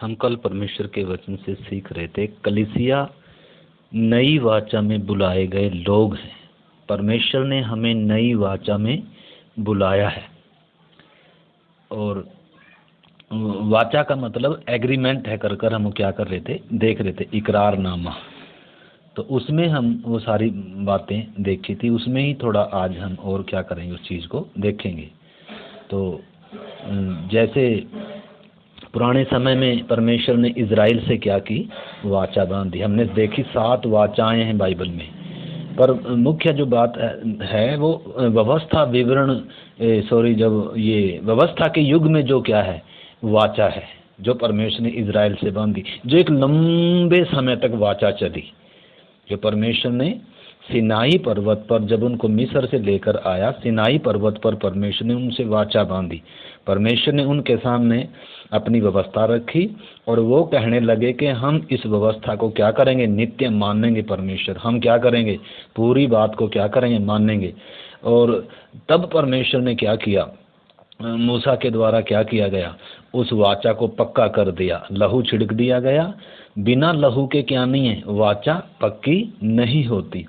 हम कल परमेश्वर के वचन से सीख रहे थे, कलीसिया नई वाचा में बुलाए गए लोग हैं। परमेश्वर ने हमें नई वाचा में बुलाया है। और वाचा का मतलब एग्रीमेंट है, कर हम क्या कर रहे थे, देख रहे थे, इकरारनामा। तो उसमें हम वो सारी बातें देखी थी, उसमें ही थोड़ा आज हम और क्या करेंगे, उस चीज़ को देखेंगे। तो जैसे पुराने समय में परमेश्वर ने इज़राइल से क्या की, वाचा बांधी। हमने देखी 7 वाचाएं हैं बाइबल में, पर मुख्य जो बात है वो व्यवस्था विवरण जब ये व्यवस्था के युग में जो क्या है, वाचा है जो परमेश्वर ने इज़राइल से बांधी, जो एक लंबे समय तक वाचा चली, जो परमेश्वर ने सिनाई पर्वत पर जब उनको मिस्र से लेकर आया, सिनाई पर्वत पर परमेश्वर ने उनसे वाचा बांधी। परमेश्वर ने उनके सामने अपनी व्यवस्था रखी और वो कहने लगे कि हम इस व्यवस्था को क्या करेंगे, नित्य मानेंगे। परमेश्वर, हम क्या करेंगे, पूरी बात को क्या करेंगे, मानेंगे। और तब परमेश्वर ने क्या किया, मूसा के द्वारा क्या किया गया, उस वाचा को पक्का कर दिया, लहू छिड़क दिया गया। बिना लहू के क्या नहीं है, वाचा पक्की नहीं होती।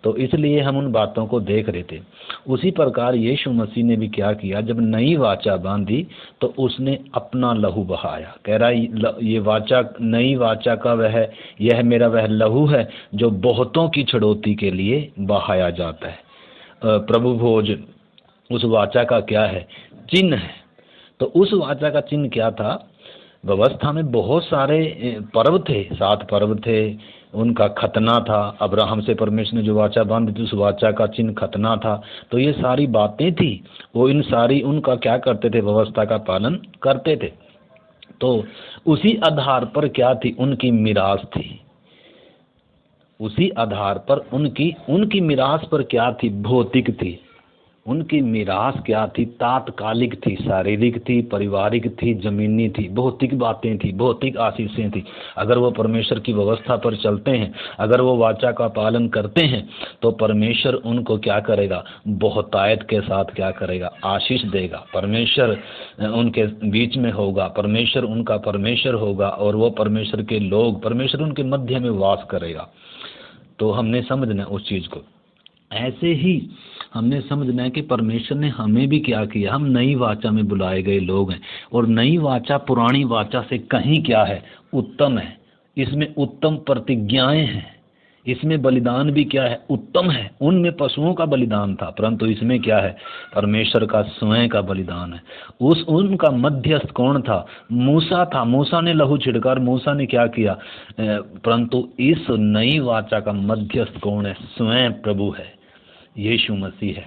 तो इसलिए हम उन बातों को देख रहे थे। उसी प्रकार यीशु मसीह ने भी क्या किया, जब नई वाचा बांधी तो उसने अपना लहू बहाया। कह रहा है ये वाचा, नई वाचा का यह मेरा वह लहू है जो बहुतों की छड़ौती के लिए बहाया जाता है। प्रभु भोज उस वाचा का क्या है, चिन्ह है। तो उस वाचा का चिन्ह क्या था, व्यवस्था में बहुत सारे पर्व थे, 7 पर्व थे, उनका खतना था। अब्राहम से परमेश्वर ने जो वाचा बांधी थी, उस वाचा का चिन्ह खतना था। तो ये सारी बातें थी, वो इन सारी उनका क्या करते थे, व्यवस्था का पालन करते थे। तो उसी आधार पर क्या थी, उनकी मिरास थी। उसी आधार पर उनकी मिरास पर क्या थी, भौतिक थी। उनकी मिरास क्या थी, तात्कालिक थी, शारीरिक थी, पारिवारिक थी, जमीनी थी, भौतिक बातें थी, भौतिक आशीषें थी। अगर वो परमेश्वर की व्यवस्था पर चलते हैं, अगर वो वाचा का पालन करते हैं, तो परमेश्वर उनको क्या करेगा, बहुतायत के साथ क्या करेगा, आशीष देगा। परमेश्वर उनके बीच में होगा, परमेश्वर उनका परमेश्वर होगा, और वो परमेश्वर के लोग, परमेश्वर उनके मध्य में वास करेगा। तो हमने समझना उस चीज़ को। ऐसे ही हमने समझना है कि परमेश्वर ने हमें भी क्या किया, हम नई वाचा में बुलाए गए लोग हैं। और नई वाचा पुरानी वाचा से कहीं क्या है, उत्तम है। इसमें उत्तम प्रतिज्ञाएं हैं, इसमें बलिदान भी क्या है, उत्तम है। उनमें पशुओं का बलिदान था, परंतु इसमें क्या है, परमेश्वर का स्वयं का बलिदान है। उनका मध्यस्थ कौन था, मूसा था। मूसा ने लहू छिड़कर, मूसा ने क्या किया, परंतु इस नई वाचा का मध्यस्थ कौन है, स्वयं प्रभु है, यीशु मसीह है।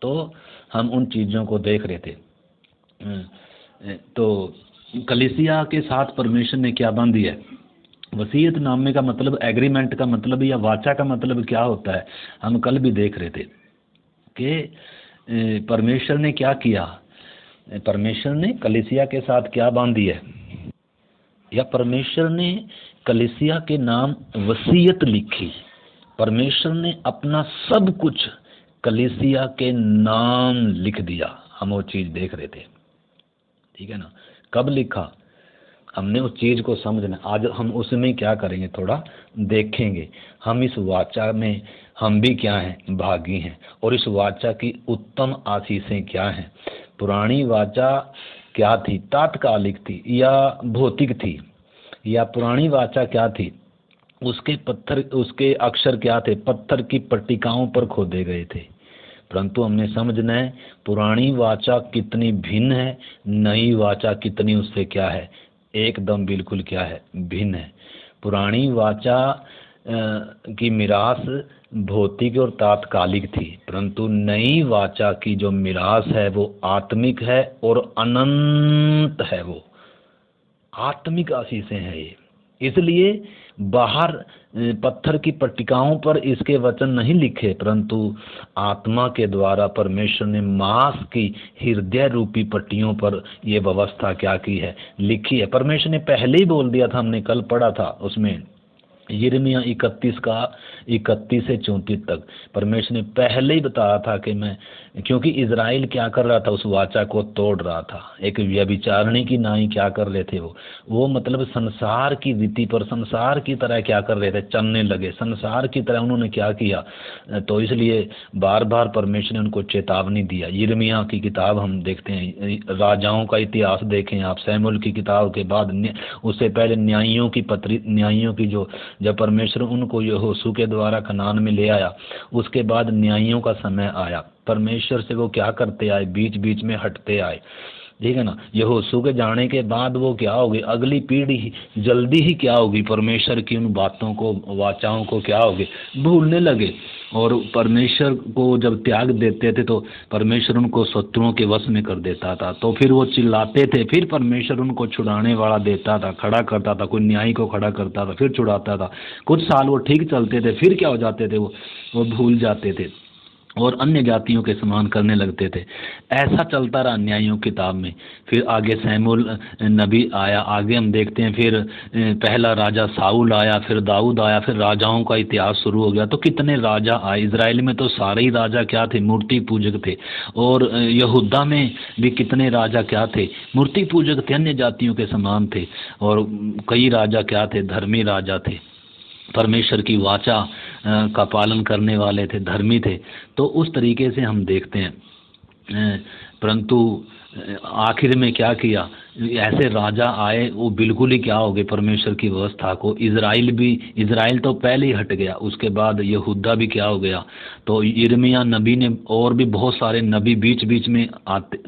तो हम उन चीज़ों को देख रहे थे। तो कलीसिया के साथ परमेश्वर ने क्या बांधी है, वसीयत नामे का मतलब, एग्रीमेंट का मतलब या वाचा का मतलब क्या होता है, हम कल भी देख रहे थे कि परमेश्वर ने क्या किया, परमेश्वर ने कलीसिया के साथ क्या बांधी है, या परमेश्वर ने कलीसिया के नाम वसीयत लिखी। परमेश्वर ने अपना सब कुछ कलीसिया के नाम लिख दिया। हम वो चीज़ देख रहे थे, ठीक है ना। कब लिखा, हमने उस चीज़ को समझना। आज हम उसमें क्या करेंगे, थोड़ा देखेंगे। हम इस वाचा में हम भी क्या हैं, भागी हैं। और इस वाचा की उत्तम आशीषें क्या हैं। पुरानी वाचा क्या थी, तात्कालिक थी या भौतिक थी। या पुरानी वाचा क्या थी, उसके अक्षर क्या थे, पत्थर की पट्टिकाओं पर खोदे गए थे। परंतु हमने समझना है पुरानी वाचा कितनी भिन्न है, नई वाचा कितनी उससे क्या है, एकदम बिल्कुल क्या है, भिन्न है। पुरानी वाचा की मिरास भौतिक और तात्कालिक थी, परंतु नई वाचा की जो मिरास है वो आत्मिक है और अनंत है। वो आत्मिक आशीषें हैं ये। इसलिए बाहर पत्थर की पट्टिकाओं पर इसके वचन नहीं लिखे, परंतु आत्मा के द्वारा परमेश्वर ने मांस की हृदय रूपी पट्टियों पर ये व्यवस्था क्या की है, लिखी है। परमेश्वर ने पहले ही बोल दिया था, हमने कल पढ़ा था उसमें यिर्मयाह 31 का 31 से 34 तक परमेश्वर ने पहले ही बताया था कि मैं, क्योंकि इज़राइल क्या कर रहा था, उस वाचा को तोड़ रहा था। एक व्यभिचारिणी की नाई क्या कर रहे थे, वो मतलब संसार की रीति पर संसार की तरह क्या कर रहे थे, चलने लगे, संसार की तरह उन्होंने क्या किया। तो इसलिए बार बार परमेश्वर ने उनको चेतावनी दिया। यिर्मयाह की किताब हम देखते हैं, राजाओं का इतिहास देखें आप, शमूएल की किताब के बाद उससे पहले न्यायियों की पत्री, न्यायियों की जो, जब परमेश्वर उनको यहोशू के द्वारा कनान में ले आया, उसके बाद न्यायियों का समय आया। परमेश्वर से वो क्या करते आए, बीच बीच में हटते आए, ठीक है ना। यहोशू के जाने के बाद वो क्या होगी, अगली पीढ़ी जल्दी ही क्या होगी, परमेश्वर की उन बातों को, वाचाओं को क्या होगी, भूलने लगे। और परमेश्वर को जब त्याग देते थे तो परमेश्वर उनको शत्रुओं के वश में कर देता था। तो फिर वो चिल्लाते थे, फिर परमेश्वर उनको छुड़ाने वाला देता था, खड़ा करता था, कोई न्यायी को खड़ा करता था, फिर छुड़ाता था। कुछ साल वो ठीक चलते थे, फिर क्या हो जाते थे, वो भूल जाते थे और अन्य जातियों के समान करने लगते थे। ऐसा चलता रहा न्यायों की किताब में। फिर आगे शमूएल नबी आया, आगे हम देखते हैं फिर पहला राजा साउल आया, फिर दाऊद आया, फिर राजाओं का इतिहास शुरू हो गया। तो कितने राजा आए इज़राइल में, तो सारे ही राजा क्या थे, मूर्ति पूजक थे। और यहूदा में भी कितने राजा क्या थे, मूर्ति पूजक थे, अन्य जातियों के समान थे। और कई राजा क्या थे, धर्मी राजा थे, परमेश्वर की वाचा का पालन करने वाले थे, धर्मी थे। तो उस तरीके से हम देखते हैं। परंतु आखिर में क्या किया, ऐसे राजा आए, वो बिल्कुल ही क्या हो गए, परमेश्वर की व्यवस्था को, इज़राइल तो पहले ही हट गया, उसके बाद यहूदा भी क्या हो गया। तो यिर्मयाह नबी ने, और भी बहुत सारे नबी बीच बीच में आते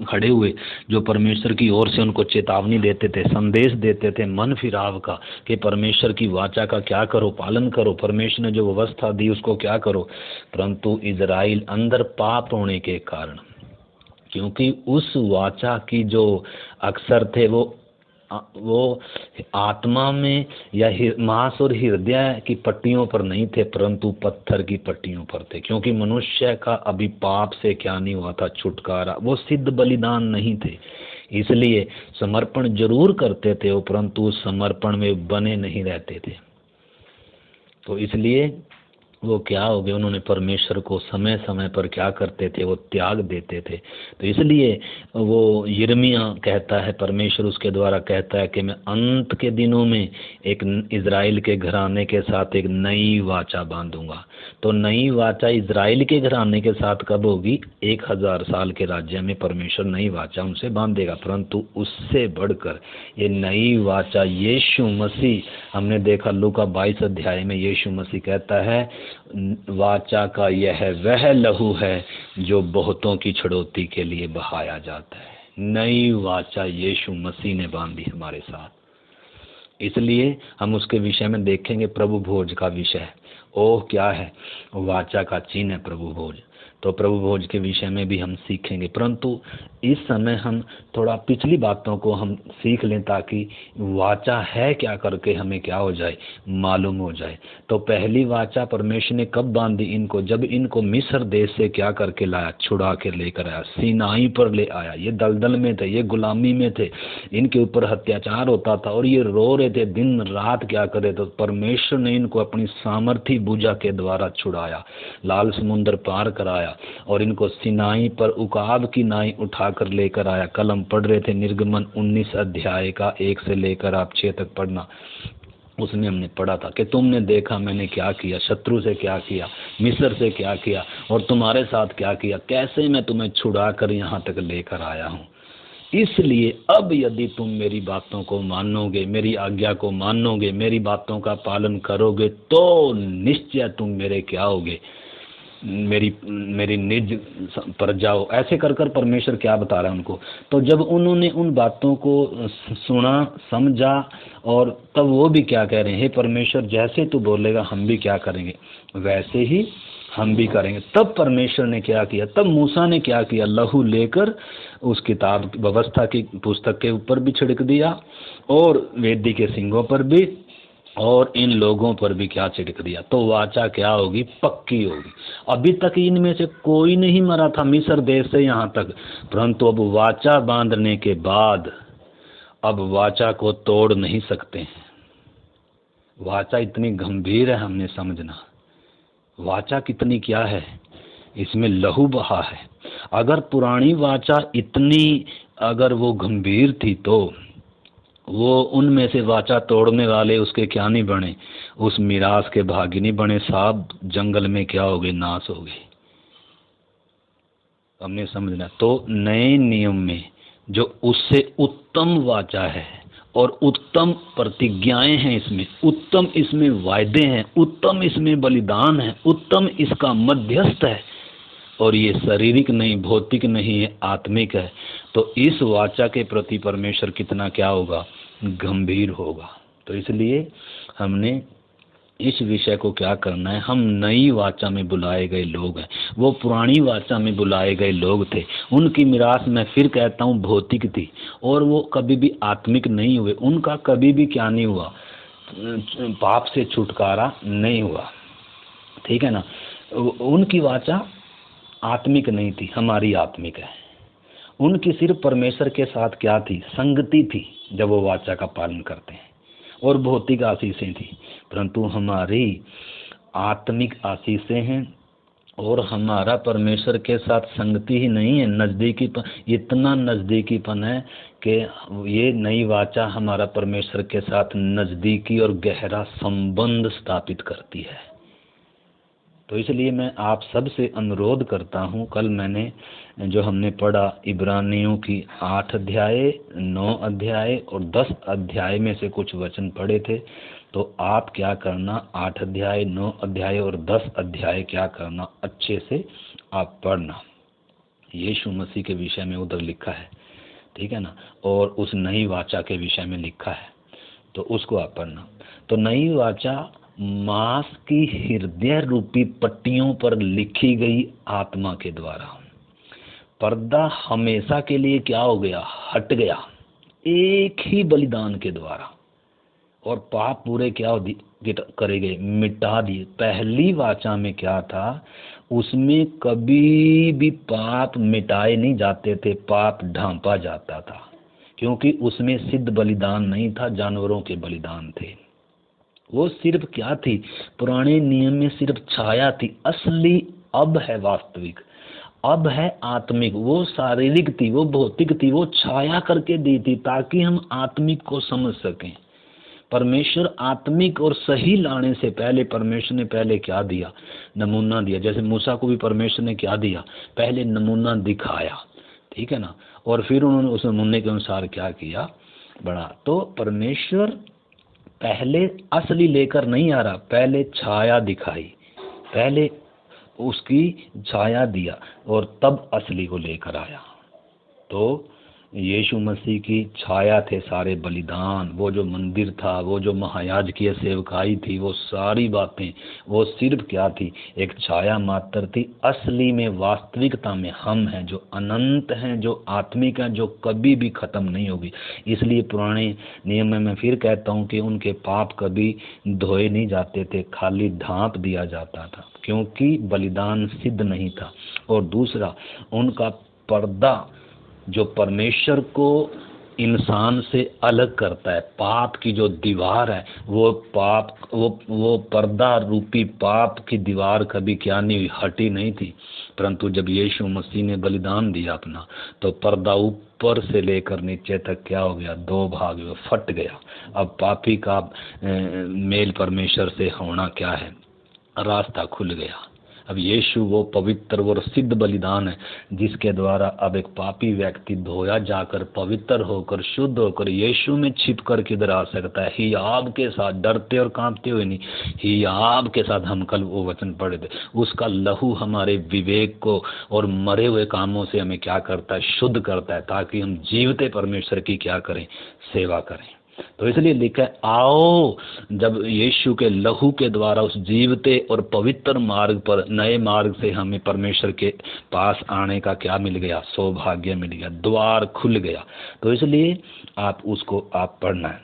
खड़े हुए, जो परमेश्वर की ओर से उनको चेतावनी देते थे, संदेश देते थे मन फिराव का, कि परमेश्वर की वाचा का क्या करो, पालन करो, परमेश्वर ने जो व्यवस्था दी उसको क्या करो। परंतु इज़राइल अंदर पाप होने के कारण, क्योंकि उस वाचा की जो अक्षर थे वो आत्मा में या मांस और हृदय की पट्टियों पर नहीं थे, परंतु पत्थर की पट्टियों पर थे। क्योंकि मनुष्य का अभी पाप से क्या नहीं हुआ था, छुटकारा, वो सिद्ध बलिदान नहीं थे। इसलिए समर्पण जरूर करते थे वो, परंतु उस समर्पण में बने नहीं रहते थे। तो इसलिए वो क्या हो गए, उन्होंने परमेश्वर को समय समय पर क्या करते थे, वो त्याग देते थे। तो इसलिए वो यिर्मयाह कहता है, परमेश्वर उसके द्वारा कहता है कि मैं अंत के दिनों में एक इज़राइल के घराने के साथ एक नई वाचा बांधूंगा। तो नई वाचा इज़राइल के घराने के साथ कब होगी, 1000 साल के राज्य में परमेश्वर नई वाचा उनसे बांधेगा। परंतु उससे बढ़कर ये नई वाचा यीशु मसीह, हमने देखा लूका 22 अध्याय में यीशु मसीह कहता है, वाचा का यह वह लहू है जो बहुतों की छड़ौती के लिए बहाया जाता है। नई वाचा यीशु मसीह ने बांधी हमारे साथ। इसलिए हम उसके विषय में देखेंगे, प्रभु भोज का विषय। ओह क्या है, वाचा का चिन्ह है प्रभु भोज। तो प्रभु भोज के विषय में भी हम सीखेंगे, परंतु इस समय हम थोड़ा पिछली बातों को हम सीख लें, ताकि वाचा है क्या करके हमें क्या हो जाए, मालूम हो जाए। तो पहली वाचा परमेश्वर ने कब बांधी इनको, जब इनको मिस्र देश से क्या करके लाया, छुड़ा के लेकर आया, सीनाई पर ले आया। ये दलदल में थे, ये गुलामी में थे, इनके ऊपर अत्याचार होता था और ये रो रहे थे दिन रात, क्या करे। तो परमेश्वर ने इनको अपनी सामर्थी भुजा के द्वारा छुड़ाया, लाल समुद्र पार कराया और इनको सीनाई पर उकाब की नाई उठाकर लेकर आया। कल हम पढ़ रहे थे निर्गमन 19 अध्याय का 1 से लेकर आप 6 तक पढ़ना। उसमें हमने पढ़ा था कि तुमने देखा मैंने क्या किया, शत्रु से क्या किया, मिस्र से क्या किया और तुम्हारे साथ क्या किया, कैसे मैं तुम्हें छुड़ा कर यहाँ तक लेकर आया हूँ। इसलिए अब यदि तुम मेरी बातों को मानोगे, मेरी आज्ञा को मानोगे, मेरी बातों का पालन करोगे, तो निश्चय तुम मेरे क्या होगे, मेरी निज पर जाओ। ऐसे कर कर परमेश्वर क्या बता रहा है उनको। तो जब उन्होंने उन बातों को सुना, समझा, और तब वो भी क्या कह रहे हैं, हे परमेश्वर जैसे तू बोलेगा हम भी क्या करेंगे, वैसे ही हम भी करेंगे। तब परमेश्वर ने क्या किया, तब मूसा ने क्या किया, लहू लेकर उस किताब व्यवस्था की पुस्तक के ऊपर भी छिड़क दिया और वेदी के सिंगों पर भी और इन लोगों पर भी क्या छिड़क दिया। तो वाचा क्या होगी, पक्की होगी। अभी तक इनमें से कोई नहीं मरा था मिस्र देश से यहाँ तक, परंतु अब वाचा बांधने के बाद अब वाचा को तोड़ नहीं सकते हैं। वाचा इतनी गंभीर है, हमने समझना वाचा कितनी क्या है, इसमें लहू बहा है। अगर पुरानी वाचा इतनी अगर वो गंभीर थी तो वो उनमें से वाचा तोड़ने वाले उसके क्या नहीं बने, उस मिरास के भागी नहीं बने, साहब जंगल में क्या हो गए, नाश हो गए। हमने समझना। तो नए नियम में जो उससे उत्तम वाचा है और उत्तम प्रतिज्ञाएं हैं, इसमें उत्तम इसमें वायदे हैं, उत्तम इसमें बलिदान है, उत्तम इसका मध्यस्थ है, और ये शारीरिक नहीं, भौतिक नहीं है, आत्मिक है। तो इस वाचा के प्रति परमेश्वर कितना क्या होगा, गंभीर होगा। तो इसलिए हमने इस विषय को क्या करना है, हम नई वाचा में बुलाए गए लोग हैं, वो पुरानी वाचा में बुलाए गए लोग थे, उनकी मिरास मैं फिर कहता हूँ भौतिक थी, और वो कभी भी आत्मिक नहीं हुए, उनका कभी भी क्या नहीं हुआ, पाप से छुटकारा नहीं हुआ, ठीक है ना। उनकी वाचा आत्मिक नहीं थी, हमारी आत्मिक है। उनकी सिर्फ परमेश्वर के साथ क्या थी, संगति थी जब वो वाचा का पालन करते हैं, और भौतिक आशीषें थी, परंतु हमारी आत्मिक आशीषें हैं, और हमारा परमेश्वर के साथ संगति ही नहीं है, नज़दीकीपन, इतना नज़दीकीपन है कि ये नई वाचा हमारा परमेश्वर के साथ नज़दीकी और गहरा संबंध स्थापित करती है। तो इसलिए मैं आप सब से अनुरोध करता हूँ, कल मैंने जो हमने पढ़ा इब्रानियों की 8 अध्याय, 9 अध्याय और 10 अध्याय में से कुछ वचन पढ़े थे, तो आप क्या करना, 8 अध्याय, 9 अध्याय और 10 अध्याय क्या करना, अच्छे से आप पढ़ना। यीशु मसीह के विषय में उधर लिखा है, ठीक है ना, और उस नई वाचा के विषय में लिखा है, तो उसको आप पढ़ना। तो नई वाचा मांस की हृदय रूपी पट्टियों पर लिखी गई आत्मा के द्वारा। पर्दा हमेशा के लिए क्या हो गया, हट गया एक ही बलिदान के द्वारा, और पाप पूरे क्या करे गए, मिटा दिए। पहली वाचा में क्या था, उसमें कभी भी पाप मिटाए नहीं जाते थे, पाप ढांपा जाता था, क्योंकि उसमें सिद्ध बलिदान नहीं था, जानवरों के बलिदान थे। वो सिर्फ क्या थी, पुराने नियम में सिर्फ छाया थी, असली अब है वास्तविक, अब है आत्मिक। वो शारीरिक थी, वो भौतिक थी, वो छाया करके दी थी ताकि हम आत्मिक को समझ सकें। परमेश्वर आत्मिक और सही लाने से पहले परमेश्वर ने पहले क्या दिया, नमूना दिया। जैसे मूसा को भी परमेश्वर ने क्या दिया, पहले नमूना दिखाया, ठीक है ना, और फिर उन्होंने उस नमूने के अनुसार क्या किया, बढ़ा। तो परमेश्वर पहले असली लेकर नहीं आ रहा, पहले छाया दिखाई, पहले उसकी छाया दिया और तब असली को लेकर आया। तो यीशु मसीह की छाया थे सारे बलिदान, वो जो मंदिर था, वो जो महायाजकीय सेवकाई थी, वो सारी बातें वो सिर्फ क्या थी, एक छाया मात्र थी। असली में वास्तविकता में हम हैं जो अनंत हैं, जो आत्मिक हैं, जो कभी भी ख़त्म नहीं होगी। इसलिए पुराने नियम में मैं फिर कहता हूँ कि उनके पाप कभी धोए नहीं जाते थे, खाली ढांप दिया जाता था, क्योंकि बलिदान सिद्ध नहीं था। और दूसरा, उनका पर्दा जो परमेश्वर को इंसान से अलग करता है, पाप की जो दीवार है, वो पाप वो पर्दा रूपी पाप की दीवार कभी क्या नहीं हुई, हटी नहीं थी। परंतु जब यीशु मसीह ने बलिदान दिया अपना, तो पर्दा ऊपर से लेकर नीचे तक क्या हो गया, 2 भाग में फट गया। अब पापी का मेल परमेश्वर से होना क्या है, रास्ता खुल गया। अब यीशु वो पवित्र वो सिद्ध बलिदान है जिसके द्वारा अब एक पापी व्यक्ति धोया जाकर पवित्र होकर शुद्ध होकर यीशु में छिप कर किधर आ सकता है, हियाब के साथ, डरते और कांपते हुए नहीं, हियाब के साथ। हम कल वो वचन पढ़े थे, उसका लहू हमारे विवेक को और मरे हुए कामों से हमें क्या करता है, शुद्ध करता है, ताकि हम जीवते परमेश्वर की क्या करें, सेवा करें। तो इसलिए लिखा है, आओ, जब यीशु के लहू के द्वारा उस जीवते और पवित्र मार्ग पर, नए मार्ग से हमें परमेश्वर के पास आने का क्या मिल गया, सौभाग्य मिल गया, द्वार खुल गया। तो इसलिए आप उसको आप पढ़ना है,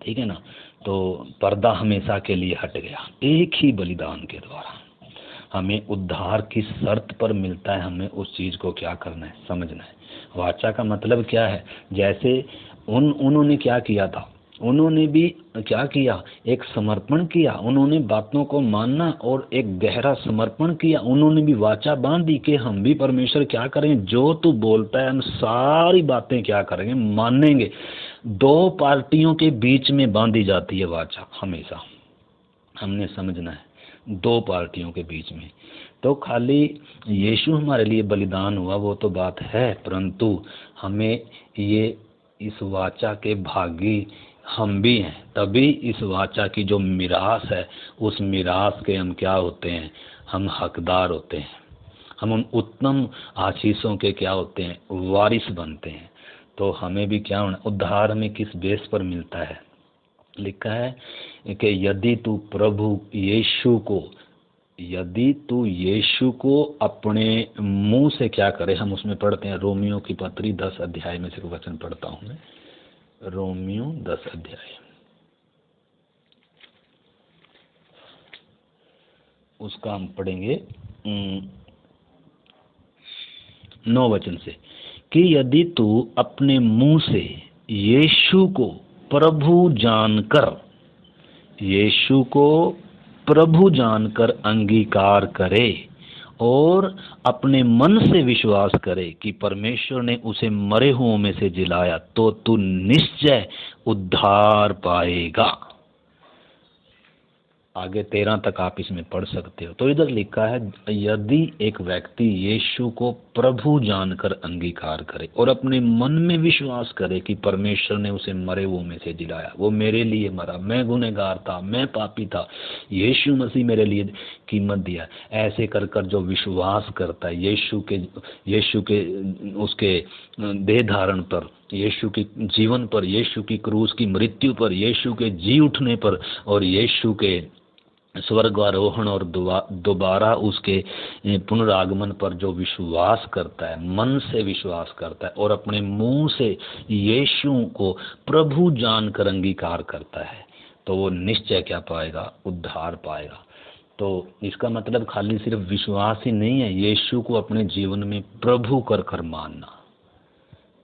ठीक है ना। तो पर्दा हमेशा के लिए हट गया, एक ही बलिदान के द्वारा हमें उद्धार की शर्त पर मिलता है। हमें उस चीज़ को क्या करना है, समझना है। वाचा का मतलब क्या है, जैसे उन्होंने क्या किया था, उन्होंने भी क्या किया, एक समर्पण किया, उन्होंने बातों को मानना और एक गहरा समर्पण किया। उन्होंने भी वाचा बांधी कि हम भी परमेश्वर क्या करेंगे, जो तू बोलता है हम सारी बातें क्या करेंगे, मानेंगे। दो पार्टियों के बीच में बांधी जाती है वाचा, हमेशा हमने समझना है, दो पार्टियों के बीच में। तो खाली यीशु हमारे लिए बलिदान हुआ वो तो बात है, परंतु हमें ये इस वाचा के भागी हम भी हैं, तभी इस वाचा की जो मिरास है उस मिरास के हम क्या होते हैं, हम हकदार होते हैं, हम उन उत्तम आशीषों के क्या होते हैं, वारिस बनते हैं। तो हमें भी क्या होना, उद्धार हमें किस बेस पर मिलता है, लिखा है कि यदि तू प्रभु यीशु को, यदि तू यीशु को अपने मुंह से क्या करे, हम उसमें पढ़ते हैं रोमियो की पत्री 10 अध्याय में से वचन पढ़ता हूँ मैं, रोमियो 10 अध्याय उसका हम पढ़ेंगे 9 वचन से, कि यदि तू अपने मुंह से यीशु को प्रभु जानकर, यीशु को प्रभु जानकर अंगीकार करे और अपने मन से विश्वास करे कि परमेश्वर ने उसे मरे हुओं में से जिलाया, तो तू निश्चय उद्धार पाएगा। आगे 13 तक आप इसमें पढ़ सकते हो। तो इधर लिखा है, यदि एक व्यक्ति यीशु को प्रभु जानकर अंगीकार करे और अपने मन में विश्वास करे कि परमेश्वर ने उसे मरे हुओं में से जिलाया, वो मेरे लिए मरा, मैं गुनहगार था, मैं पापी था, यीशु मसीह मेरे लिए कीमत दिया, ऐसे कर कर जो विश्वास करता है यीशु के उसके देह धारण पर, यीशु के जीवन पर, यीशु की क्रूस की मृत्यु पर, यीशु के जी उठने पर और यीशु के स्वर्गारोहण और दोबारा उसके पुनरागमन पर जो विश्वास करता है, मन से विश्वास करता है और अपने मुंह से यीशु को प्रभु जानकर अंगीकार करता है, तो वो निश्चय क्या पाएगा, उद्धार पाएगा। तो इसका मतलब खाली सिर्फ विश्वास ही नहीं है, यीशु को अपने जीवन में प्रभु कर कर मानना।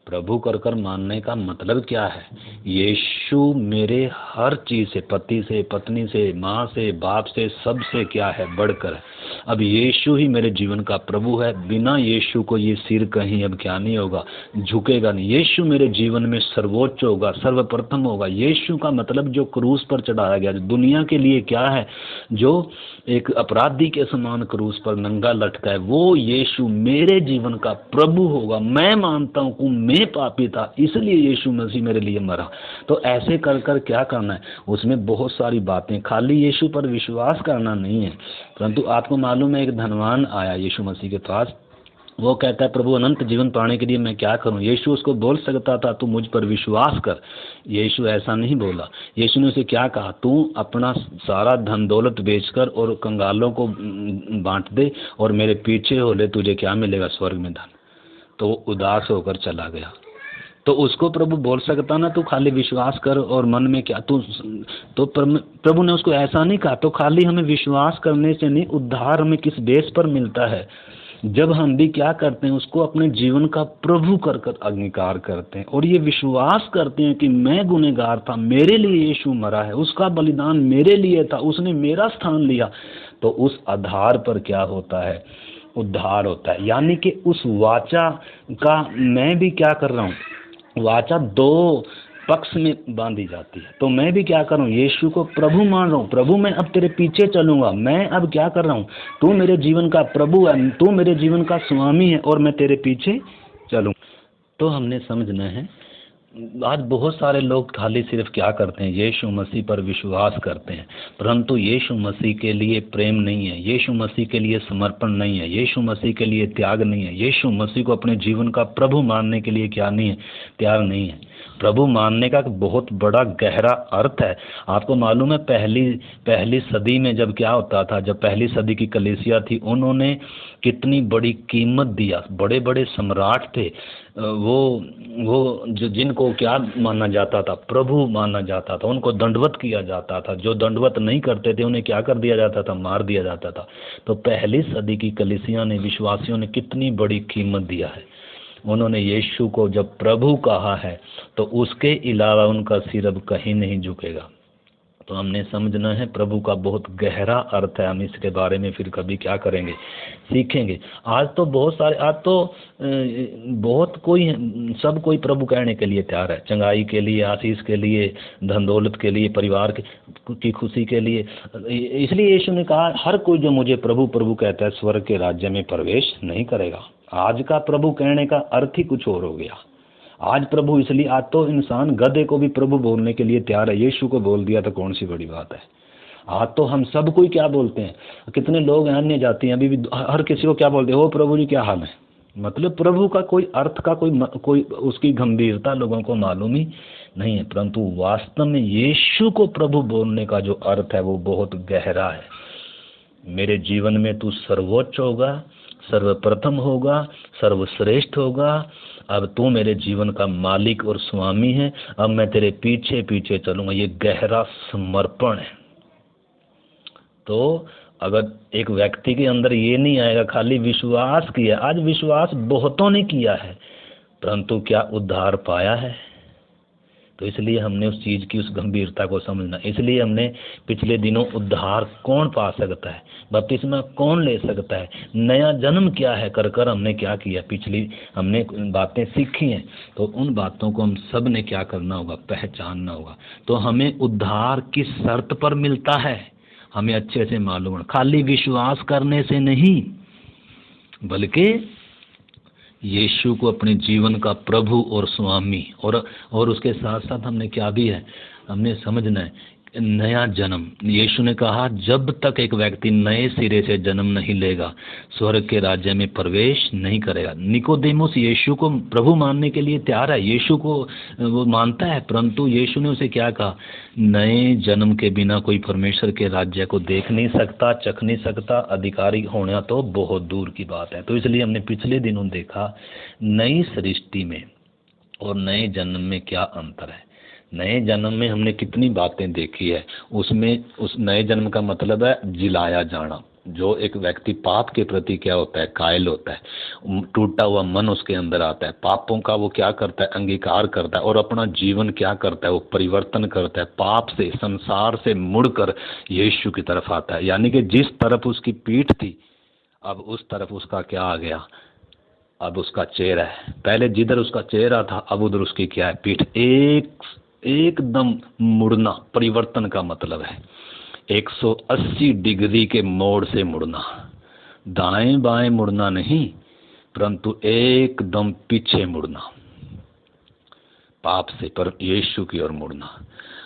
प्रभु कर कर मानने का मतलब क्या है, यीशु मेरे हर चीज़ से, पति से, पत्नी से, माँ से, बाप से, सब से क्या है, बढ़कर है। अब यीशु ही मेरे जीवन का प्रभु है, बिना यीशु को ये सिर कहीं अब क्या नहीं होगा, झुकेगा नहीं। यीशु मेरे जीवन में सर्वोच्च होगा, सर्वप्रथम होगा। यीशु का मतलब जो क्रूस पर चढ़ाया गया, जो दुनिया के लिए क्या है, जो एक अपराधी के समान क्रूस पर नंगा लटका है, वो यीशु मेरे जीवन का प्रभु होगा। मैं मानता हूँ कि मैं पापी था, इसलिए यीशु मसीह मेरे लिए मरा। तो ऐसे कर कर क्या करना है, उसमें बहुत सारी बातें, खाली यीशु पर विश्वास करना नहीं है। परंतु आपको मालूम है, एक धनवान आया यीशु मसीह के पास, वो कहता है प्रभु अनंत जीवन पाने के लिए मैं क्या करूं। यीशु उसको बोल सकता था तू मुझ पर विश्वास कर, यीशु ऐसा नहीं बोला। यीशु ने उसे क्या कहा, तू अपना सारा धन दौलत बेचकर और कंगालों को बांट दे और मेरे पीछे हो ले, तुझे क्या मिलेगा, स्वर्ग में धन। तो वो उदास होकर चला गया। तो उसको प्रभु बोल सकता ना तू खाली विश्वास कर और मन में क्या तू, तो प्रभु ने उसको ऐसा नहीं कहा। तो खाली हमें विश्वास करने से नहीं, उद्धार हमें किस बेस पर मिलता है, जब हम भी क्या करते हैं, उसको अपने जीवन का प्रभु कर कर अंगीकार करते हैं और ये विश्वास करते हैं कि मैं गुनहगार था, मेरे लिए यीशु मरा है, उसका बलिदान मेरे लिए था, उसने मेरा स्थान लिया। तो उस आधार पर क्या होता है, उद्धार होता है। यानी कि उस वाचा का मैं भी क्या कर रहा हूँ, वाचा दो पक्ष में बांधी जाती है। तो मैं भी क्या कर रहा हूँ, यीशु को प्रभु मान रहा हूँ, प्रभु मैं अब तेरे पीछे चलूंगा, मैं अब क्या कर रहा हूँ, तू मेरे जीवन का प्रभु है, तू मेरे जीवन का स्वामी है और मैं तेरे पीछे चलूँ। तो हमने समझना है, आज बहुत सारे लोग खाली सिर्फ क्या करते हैं, यीशु मसीह पर विश्वास करते हैं, परंतु यीशु मसीह के लिए प्रेम नहीं है, यीशु मसीह के लिए समर्पण नहीं है, यीशु मसीह के लिए त्याग नहीं है, यीशु मसीह को अपने जीवन का प्रभु मानने के लिए क्या नहीं है, तैयार नहीं है। प्रभु मानने का बहुत बड़ा गहरा अर्थ है। आपको मालूम है पहली सदी में जब क्या होता था, जब पहली सदी की कलीसिया थी, उन्होंने कितनी बड़ी कीमत दिया। बड़े बड़े सम्राट थे, वो जो जिनको क्या माना जाता था, प्रभु माना जाता था, उनको दंडवत किया जाता था। जो दंडवत नहीं करते थे उन्हें क्या कर दिया जाता था, मार दिया जाता था। तो पहली सदी की कलीसिया ने, विश्वासियों ने कितनी बड़ी कीमत दिया है। उन्होंने यीशु को जब प्रभु कहा है तो उसके अलावा उनका सिर अब कहीं नहीं झुकेगा। तो हमने समझना है प्रभु का बहुत गहरा अर्थ है। हम इसके बारे में फिर कभी क्या करेंगे, सीखेंगे। आज तो बहुत सारे, आज तो बहुत कोई, सब कोई प्रभु कहने के लिए तैयार है, चंगाई के लिए, आशीष के लिए, धन दौलत के लिए, परिवार की खुशी के लिए। इसलिए यीशु ने कहा हर कोई जो मुझे प्रभु प्रभु कहता है स्वर्ग के राज्य में प्रवेश नहीं करेगा। आज का प्रभु कहने का अर्थ ही कुछ और हो गया। आज प्रभु, इसलिए आज तो इंसान गधे को भी प्रभु बोलने के लिए तैयार है। यीशु को बोल दिया तो कौन सी बड़ी बात है। आज तो हम सब कोई क्या बोलते हैं, कितने लोग हैं अन्य जाति हैं, अभी भी हर किसी को क्या बोलते हैं, ओ प्रभु जी क्या हाल है। मतलब प्रभु का कोई अर्थ का कोई उसकी गंभीरता लोगों को मालूम ही नहीं है। परंतु वास्तव में यीशु को प्रभु बोलने का जो अर्थ है वो बहुत गहरा है। मेरे जीवन में तू सर्वोच्च होगा, सर्वप्रथम होगा, सर्वश्रेष्ठ होगा। अब तू मेरे जीवन का मालिक और स्वामी है। अब मैं तेरे पीछे पीछे चलूंगा। ये गहरा समर्पण है। तो अगर एक व्यक्ति के अंदर ये नहीं आएगा, खाली विश्वास किया, आज विश्वास बहुतों ने किया है परंतु क्या उद्धार पाया है। तो इसलिए हमने उस चीज़ की उस गंभीरता को समझना। इसलिए हमने पिछले दिनों उद्धार कौन पा सकता है, बपतिस्मा कौन ले सकता है, नया जन्म क्या है, कर कर हमने क्या किया, पिछली हमने बातें सीखी हैं। तो उन बातों को हम सब ने क्या करना होगा, पहचानना होगा। तो हमें उद्धार किस शर्त पर मिलता है हमें अच्छे से मालूम है। खाली विश्वास करने से नहीं, बल्कि यीशु को अपने जीवन का प्रभु और स्वामी, और उसके साथ साथ हमने क्या भी है, हमने समझना है नया जन्म। यीशु ने कहा जब तक एक व्यक्ति नए सिरे से जन्म नहीं लेगा स्वर्ग के राज्य में प्रवेश नहीं करेगा। निकोदेमुस यीशु को प्रभु मानने के लिए तैयार है, यीशु को वो मानता है, परंतु यीशु ने उसे क्या कहा, नए जन्म के बिना कोई परमेश्वर के राज्य को देख नहीं सकता, चख नहीं सकता, अधिकारी होना तो बहुत दूर की बात है। तो इसलिए हमने पिछले दिनों देखा नई सृष्टि में और नए जन्म में क्या अंतर है। नए जन्म में हमने कितनी बातें देखी है। उसमें उस नए जन्म का मतलब है जिलाया जाना। जो एक व्यक्ति पाप के प्रति क्या होता है, कायल होता है, टूटा हुआ मन उसके अंदर आता है, पापों का वो क्या करता है, अंगीकार करता है और अपना जीवन क्या करता है, वो परिवर्तन करता है, पाप से, संसार से मुड़कर यीशु की तरफ आता है। यानी कि जिस तरफ उसकी पीठ थी अब उस तरफ उसका क्या आ गया, अब उसका चेहरा है। पहले जिधर उसका चेहरा था अब उधर उसकी क्या है, पीठ। एकदम मुड़ना परिवर्तन का मतलब है। 180 डिग्री के मोड़ से मुड़ना, दाएं बाएं मुड़ना नहीं, परंतु एकदम पीछे मुड़ना, पाप से पर यीशु की ओर मुड़ना।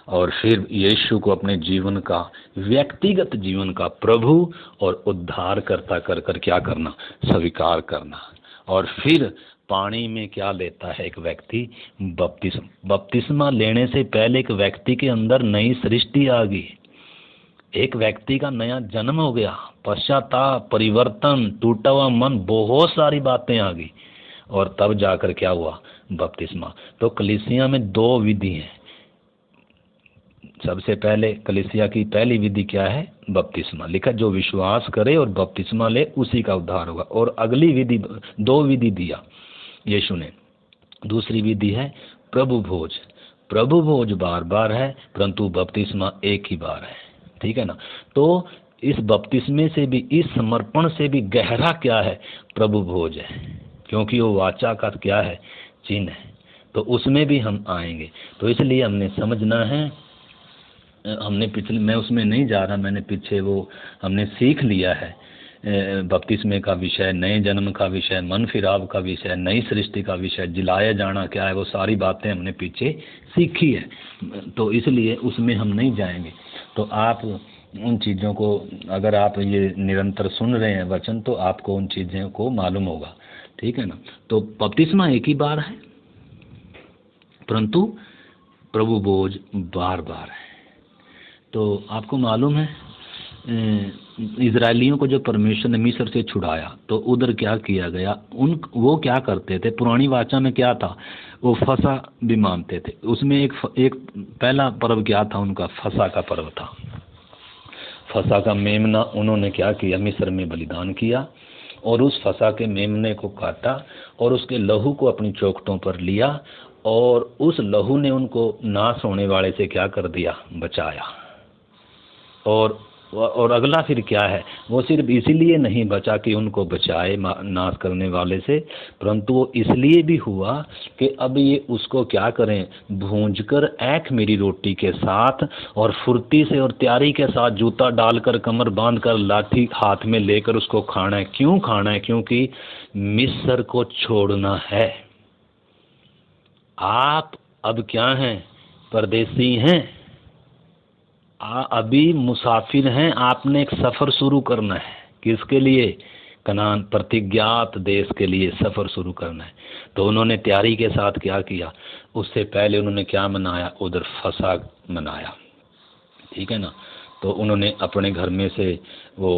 और फिर यीशु को अपने जीवन का, व्यक्तिगत जीवन का प्रभु और उद्धार करता कर कर क्या करना, स्वीकार करना। और फिर पानी में क्या लेता है एक व्यक्ति, बपतिस्मा लेने से पहले एक व्यक्ति के अंदर नई सृष्टि आ गई, एक व्यक्ति का नया जन्म हो गया, पश्चाताप, परिवर्तन, टूटा हुआ मन, बहुत सारी बातें आ गई। और तब जाकर क्या हुआ, बपतिस्मा। तो कलीसिया में 2 विधि हैं। सबसे पहले कलीसिया की पहली विधि क्या है, बपतिस्मा। लिखा जो विश्वास करे और बपतिस्मा ले उसी का उद्धार होगा। और अगली विधि, 2 विधि दिया यीशु ने। दूसरी विधि है प्रभु भोज। प्रभु भोज बार बार है परंतु बपतिस्मा एक ही बार है, ठीक है ना। तो इस बपतिस्मे से भी, इस समर्पण से भी गहरा क्या है, प्रभु भोज है, क्योंकि वो वाचा का क्या है, चिन्ह है। तो उसमें भी हम आएंगे। तो इसलिए हमने समझना है, हमने पिछले, मैं उसमें नहीं जा रहा, मैंने पीछे वो हमने सीख लिया है बपतिस्मे का विषय, नए जन्म का विषय, मन फिराव का विषय, नई सृष्टि का विषय, जिलाया जाना क्या है, वो सारी बातें हमने पीछे सीखी है। तो इसलिए उसमें हम नहीं जाएंगे। तो आप उन चीज़ों को, अगर आप ये निरंतर सुन रहे हैं वचन, तो आपको उन चीज़ों को मालूम होगा, ठीक है ना। तो बपतिस्मा एक ही बार है परंतु प्रभु भोज बार बार है। तो आपको मालूम है इजरायलियों को जो परमेश्वर ने मिस्र से छुड़ाया तो उधर क्या किया गया, वो क्या करते थे, पुरानी वाचा में क्या था, वो फसा भी मानते थे। उसमें एक पहला पर्व क्या था उनका, फसा का पर्व था। फसा का मेमना उन्होंने क्या किया, मिस्र में बलिदान किया और उस फसा के मेमने को काटा और उसके लहू को अपनी चौखटों पर लिया और उस लहू ने उनको नाश होने वाले से क्या कर दिया, बचाया। और अगला फिर क्या है, वो सिर्फ इसीलिए नहीं बचा कि उनको बचाए नाश करने वाले से, परंतु वो इसलिए भी हुआ कि अब ये उसको क्या करें, भूंजकर ऐख मेरी रोटी के साथ और फुर्ती से और तैयारी के साथ जूता डालकर कमर बांधकर लाठी हाथ में लेकर उसको खाना है। क्यों खाना है? क्योंकि मिस्र को छोड़ना है। आप अब क्या हैं, परदेसी हैं, अभी मुसाफिर हैं। आपने एक सफ़र शुरू करना है। किसके लिए? कनान प्रतिज्ञात देश के लिए सफ़र शुरू करना है। तो उन्होंने तैयारी के साथ क्या किया, उससे पहले उन्होंने क्या मनाया, उधर फसा मनाया, ठीक है ना। तो उन्होंने अपने घर में से वो,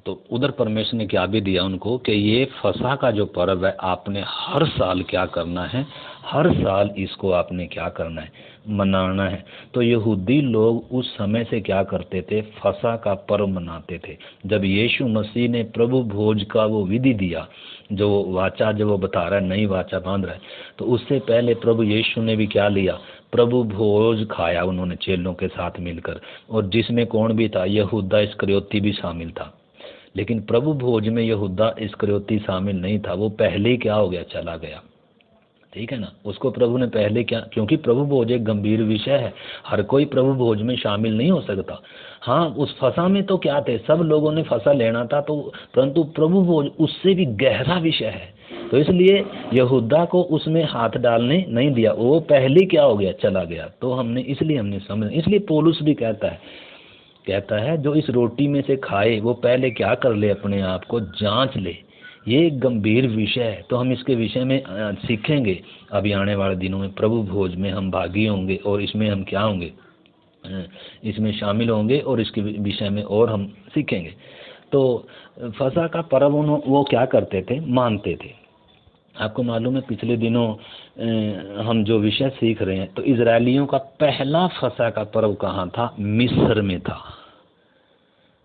तो उधर परमेश्वर ने क्या भी दिया उनको कि ये फसा का जो पर्व है आपने हर साल क्या करना है, हर साल इसको आपने क्या करना है, मनाना है। तो यहूदी लोग उस समय से क्या करते थे, फसा का पर्व मनाते थे। जब यीशु मसीह ने प्रभु भोज का वो विधि दिया, जो वाचा जो वो बता रहा है, नई वाचा बांध रहा है, तो उससे पहले प्रभु यीशु ने भी क्या लिया, प्रभु भोज खाया उन्होंने चेलों के साथ मिलकर। और जिसमें कौन भी था, यहूदा इस्करियोती भी शामिल था। लेकिन प्रभु भोज में यहूदा इस्करियोती शामिल नहीं था, वो पहले ही क्या हो गया, चला गया, ठीक है ना। उसको प्रभु ने पहले क्या, क्योंकि प्रभु भोज एक गंभीर विषय है, हर कोई प्रभु भोज में शामिल नहीं हो सकता। हाँ, उस फसा में तो क्या थे, सब लोगों ने फसा लेना था, तो परंतु प्रभु भोज उससे भी गहरा विषय है। तो इसलिए यहूदा को उसमें हाथ डालने नहीं दिया, वो पहले क्या हो गया, चला गया। तो हमने समझ, इसलिए पौलुस भी कहता है जो इस रोटी में से खाए वो पहले क्या कर ले, अपने आप को जांच ले। ये एक गंभीर विषय है, तो हम इसके विषय में सीखेंगे अभी आने वाले दिनों में। प्रभु भोज में हम भागी होंगे और इसमें हम क्या होंगे, इसमें शामिल होंगे और इसके विषय में और हम सीखेंगे। तो फसह का पर्व वो क्या करते थे, मानते थे। आपको मालूम है पिछले दिनों हम जो विषय सीख रहे हैं, तो इजरायलियों का पहला फसह का पर्व कहाँ था, मिस्र में था।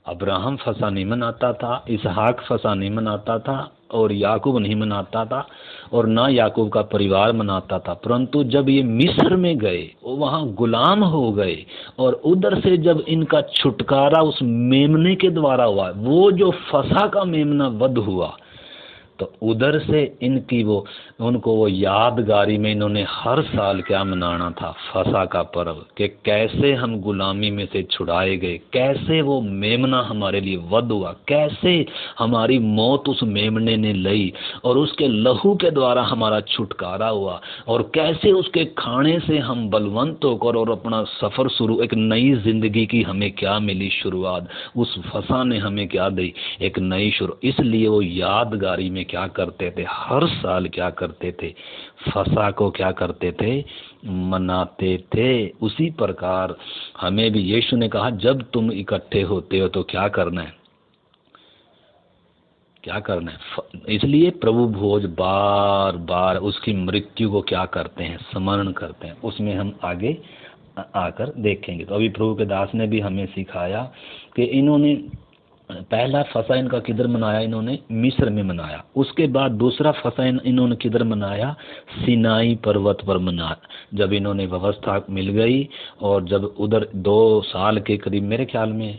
अब्राहम फसा नहीं मनाता था, इसहाक फसा नहीं मनाता था, और याकूब नहीं मनाता था, और ना याकूब का परिवार मनाता था। परंतु जब ये मिस्र में गए, वो वहाँ गुलाम हो गए, और उधर से जब इनका छुटकारा उस मेमने के द्वारा हुआ, वो जो फसा का मेमना वध हुआ, तो उधर से इनकी उनको वो यादगारी में इन्होंने हर साल क्या मनाना था, फसा का पर्व, कि कैसे हम गुलामी में से छुड़ाए गए, कैसे वो मेमना हमारे लिए वध हुआ, कैसे हमारी मौत उस मेमने ने लई और उसके लहू के द्वारा हमारा छुटकारा हुआ, और कैसे उसके खाने से हम बलवंत होकर और अपना सफ़र शुरू, एक नई ज़िंदगी की हमें क्या मिली शुरुआत, उस फसा ने हमें क्या दी, एक नई शुरू। इसलिए वो यादगारी में क्या करते थे, हर साल क्या करते थे, फसा को क्या करते थे, मनाते थे। उसी प्रकार हमें भी यीशु ने कहा, जब तुम इकट्ठे होते हो तो क्या करना है, क्या करना है। इसलिए प्रभु भोज बार बार उसकी मृत्यु को क्या करते हैं, स्मरण करते हैं। उसमें हम आगे आकर देखेंगे। तो अभी प्रभु के दास ने भी हमें सिखाया कि इन्होंने पहला फसा इनका किधर मनाया, इन्होंने मिस्र में मनाया। उसके बाद दूसरा फसा इन्होंने किधर मनाया, सिनाई पर्वत पर मनाया, जब इन्होंने व्यवस्था मिल गई, और जब उधर 2 साल के करीब, मेरे ख्याल में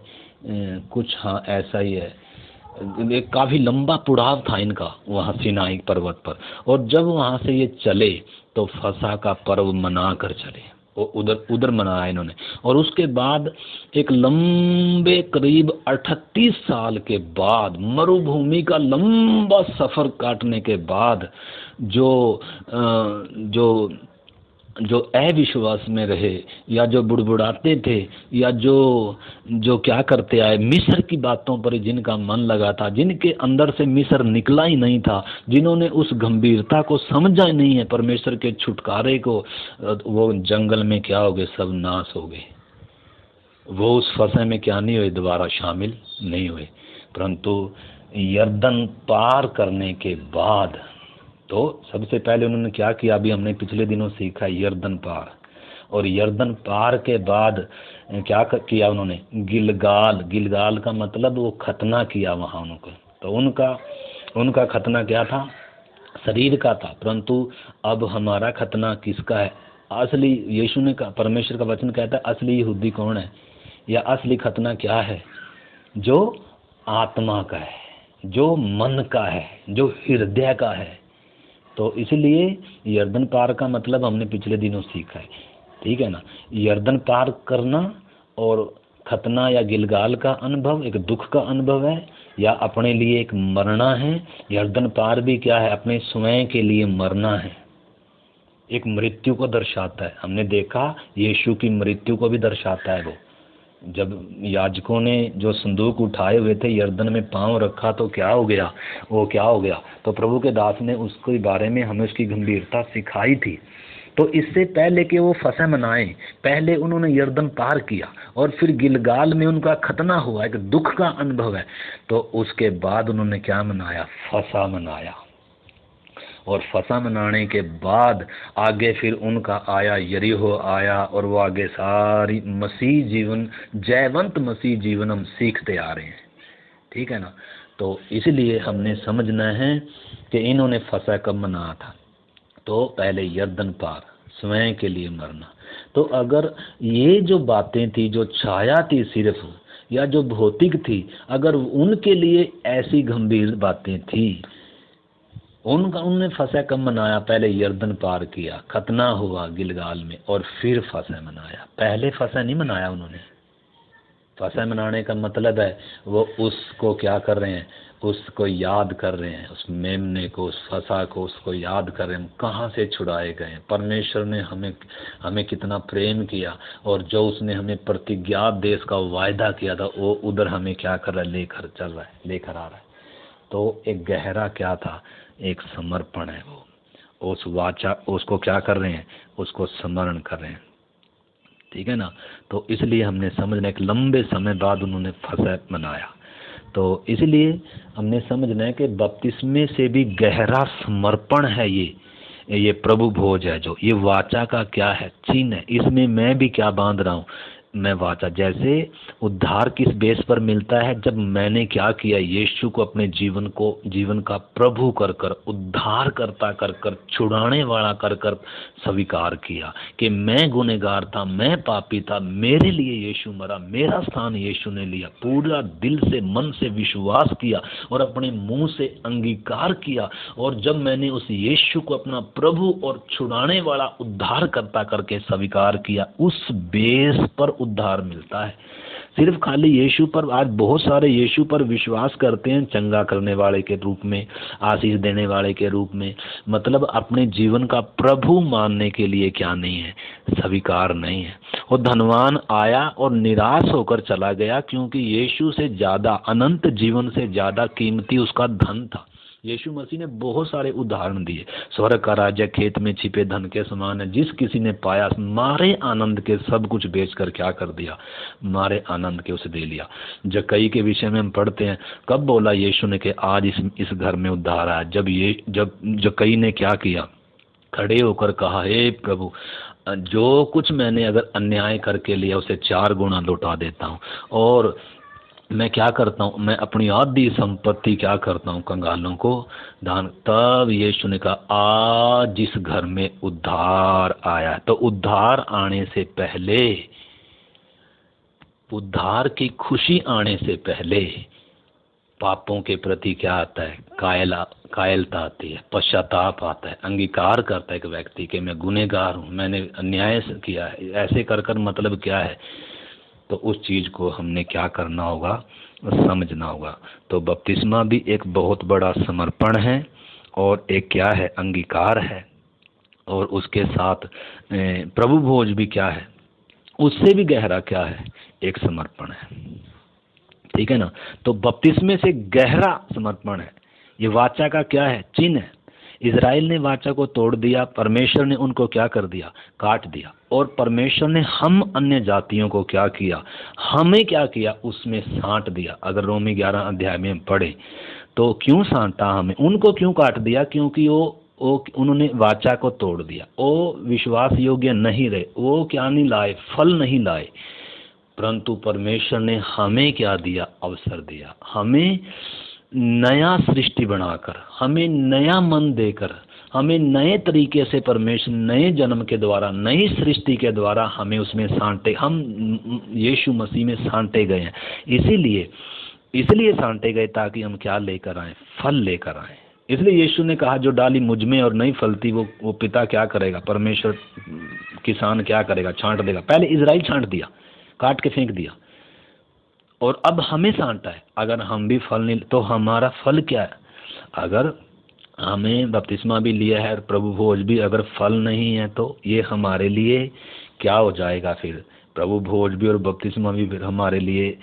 कुछ, हाँ ऐसा ही है, एक काफ़ी लंबा पुड़ाव था इनका वहाँ सिनाई पर्वत पर। और जब वहाँ से ये चले तो फसा का पर्व मना कर चले, उधर मनाया इन्होंने। और उसके बाद एक लंबे करीब 38 साल के बाद, मरुभूमि का लंबा सफ़र काटने के बाद, जो अविश्वास में रहे, या जो बुड़बुड़ाते थे, या जो क्या करते आए, मिस्र की बातों पर जिनका मन लगा था, जिनके अंदर से मिस्र निकला ही नहीं था, जिन्होंने उस गंभीरता को समझा ही नहीं है, परमेश्वर के छुटकारे को, वो जंगल में क्या हो गए, सब नाश हो गए। वो उस फसह में क्या नहीं हुए, दोबारा शामिल नहीं हुए। परंतु यर्दन पार करने के बाद, तो सबसे पहले उन्होंने क्या किया, अभी हमने पिछले दिनों सीखा, यर्दन पार। और यर्दन पार के बाद क्या किया उन्होंने, गिलगाल का मतलब वो खतना किया वहाँ उनको, तो उनका खतना क्या था? शरीर का था। परंतु अब हमारा खतना किसका है? असली, यीशु ने कहा, परमेश्वर का वचन कहता है असली यहूदी कौन है, या असली खतना क्या है? जो आत्मा का है, जो मन का है, जो हृदय का है। तो इसलिए यर्दन पार का मतलब हमने पिछले दिनों सीखा है, ठीक है ना। यर्दन पार करना और खतना या गिलगाल का अनुभव एक दुख का अनुभव है, या अपने लिए एक मरना है। यर्दन पार भी क्या है? अपने स्वयं के लिए मरना है, एक मृत्यु को दर्शाता है। हमने देखा यीशु की मृत्यु को भी दर्शाता है। वो जब याजकों ने जो संदूक उठाए हुए थे, यर्दन में पांव रखा तो क्या हो गया? वो क्या हो गया? तो प्रभु के दास ने उसके बारे में हमें उसकी गंभीरता सिखाई थी। तो इससे पहले कि वो फसह मनाए, पहले उन्होंने यर्दन पार किया और फिर गिलगाल में उनका खतना हुआ, एक दुख का अनुभव है। तो उसके बाद उन्होंने क्या मनाया? फसह मनाया। और फसह मनाने के बाद आगे फिर उनका आया यरीहो आया, और वो आगे सारी मसीह जीवन, जयवंत मसीह जीवन हम सीखते आ रहे हैं, ठीक है ना। तो इसलिए हमने समझना है कि इन्होंने फसह कब मनाया था? तो पहले यर्दन पार, स्वयं के लिए मरना। तो अगर ये जो बातें थी, जो छाया थी सिर्फ, या जो भौतिक थी, अगर उनके लिए ऐसी गंभीर बातें थी, उनने फसह कब मनाया? पहले यर्दन पार किया, खतना हुआ गिलगाल में, और फिर फसह मनाया। पहले फसह नहीं मनाया उन्होंने। फसह मनाने का मतलब है वो उसको क्या कर रहे हैं? उसको याद कर रहे हैं, उस मेमने को, उस फसह को, उसको याद कर रहे हैं। हम कहाँ से छुड़ाए गए? परमेश्वर ने हमें कितना प्रेम किया, और जो उसने हमें प्रतिज्ञा देश का वायदा किया था, वो उधर हमें क्या कर रहा है? लेकर चल रहा है, लेकर आ रहा है। तो एक गहरा क्या था? एक समर्पण है। वो उस वाचा, उसको क्या कर रहे हैं? उसको स्मरण कर रहे हैं, ठीक है ना। तो इसलिए हमने समझना, एक लंबे समय बाद उन्होंने फसह मनाया। तो इसलिए हमने समझना है कि बपतिस्मे से भी गहरा समर्पण है ये प्रभु भोज है। जो ये वाचा का क्या है? चिन्ह है। इसमें मैं भी क्या बांध रहा हूँ? मैं वाचा। जैसे उद्धार किस बेस पर मिलता है? जब मैंने क्या किया? यीशु को अपने जीवन का प्रभु कर कर, उद्धार करता कर कर, छुड़ाने वाला कर कर स्वीकार किया कि मैं गुनहगार था, मैं पापी था, मेरे लिए यीशु मरा, मेरा स्थान यीशु ने लिया। पूरा दिल से, मन से विश्वास किया और अपने मुंह से अंगीकार किया। और जब मैंने उस यीशु को अपना प्रभु और छुड़ाने वाला उद्धार करता करके स्वीकार किया, उस बेस पर उद्धार मिलता है। सिर्फ खाली यीशु पर, आज बहुत सारे यीशु पर विश्वास करते हैं चंगा करने वाले के रूप में, आशीष देने वाले के रूप में, मतलब अपने जीवन का प्रभु मानने के लिए क्या नहीं है? स्वीकार नहीं है। वो धनवान आया और निराश होकर चला गया, क्योंकि यीशु से ज्यादा, अनंत जीवन से ज्यादा कीमती उसका धन था। यीशु मसीह ने बहुत सारे उदाहरण दिए। स्वर्ग का राज्य खेत में छिपे धन के समान है, जिस किसी ने पाया मारे आनंद के सब कुछ बेचकर क्या कर दिया? मारे आनंद के उसे दे लिया। जक्कई के विषय में हम पढ़ते हैं, कब बोला यीशु ने कि आज इस घर में उद्धार आया? जब जक्कई ने क्या किया? खड़े होकर कहा, हे प्रभु, जो कुछ मैंने अगर अन्याय करके लिया उसे 4 गुना लौटा देता हूँ, और मैं क्या करता हूँ? मैं अपनी आधी संपत्ति क्या करता हूँ? कंगालों को दान। तब यीशु ने कहा, आज जिस घर में उद्धार आया। तो उद्धार आने से पहले, उद्धार की खुशी आने से पहले पापों के प्रति क्या आता है? कायलता आती है, पश्चाताप आता है, अंगीकार करता है एक व्यक्ति कि मैं गुनहगार हूँ, मैंने अन्याय किया है। ऐसे कर मतलब क्या है? तो उस चीज को हमने क्या करना होगा? समझना होगा। तो बपतिस्मा भी एक बहुत बड़ा समर्पण है, और एक क्या है? अंगीकार है। और उसके साथ प्रभु भोज भी क्या है? उससे भी गहरा क्या है? एक समर्पण है, ठीक है ना। तो बपतिस्मे से गहरा समर्पण है। ये वाचा का क्या है? चिन्ह है। इज़राइल ने वाचा को तोड़ दिया, परमेश्वर ने उनको क्या कर दिया? काट दिया। और परमेश्वर ने हम अन्य जातियों को क्या किया? हमें क्या किया? उसमें साँट दिया। अगर रोमी 11 अध्याय में हम पढ़े तो क्यों साँटा हमें? उनको क्यों काट दिया? क्योंकि उन्होंने वाचा को तोड़ दिया। वो विश्वास योग्य नहीं रहे, वो क्या नहीं लाए? फल नहीं लाए। परंतु परमेश्वर ने हमें क्या दिया? अवसर दिया। हमें नया सृष्टि बनाकर, हमें नया मन देकर, हमें नए तरीके से परमेश्वर नए जन्म के द्वारा, नई सृष्टि के द्वारा हमें उसमें सांटे, हम यीशु मसीह में सांटे गए हैं। इसलिए सांटे गए ताकि हम क्या लेकर आए? फल लेकर आए। इसलिए यीशु ने कहा जो डाली मुझ में और नहीं फलती वो पिता क्या करेगा? परमेश्वर किसान क्या करेगा? छांट देगा। पहले इजराइल छांट दिया, काट के फेंक दिया, और अब हमें सांटा है। अगर हम भी फल नहीं, तो हमारा फल क्या है? अगर हमें बपतिस्मा भी लिया है और प्रभु भोज भी, अगर फल नहीं है तो ये हमारे लिए क्या हो जाएगा? फिर प्रभु भोज भी और बपतिस्मा भी फिर हमारे लिए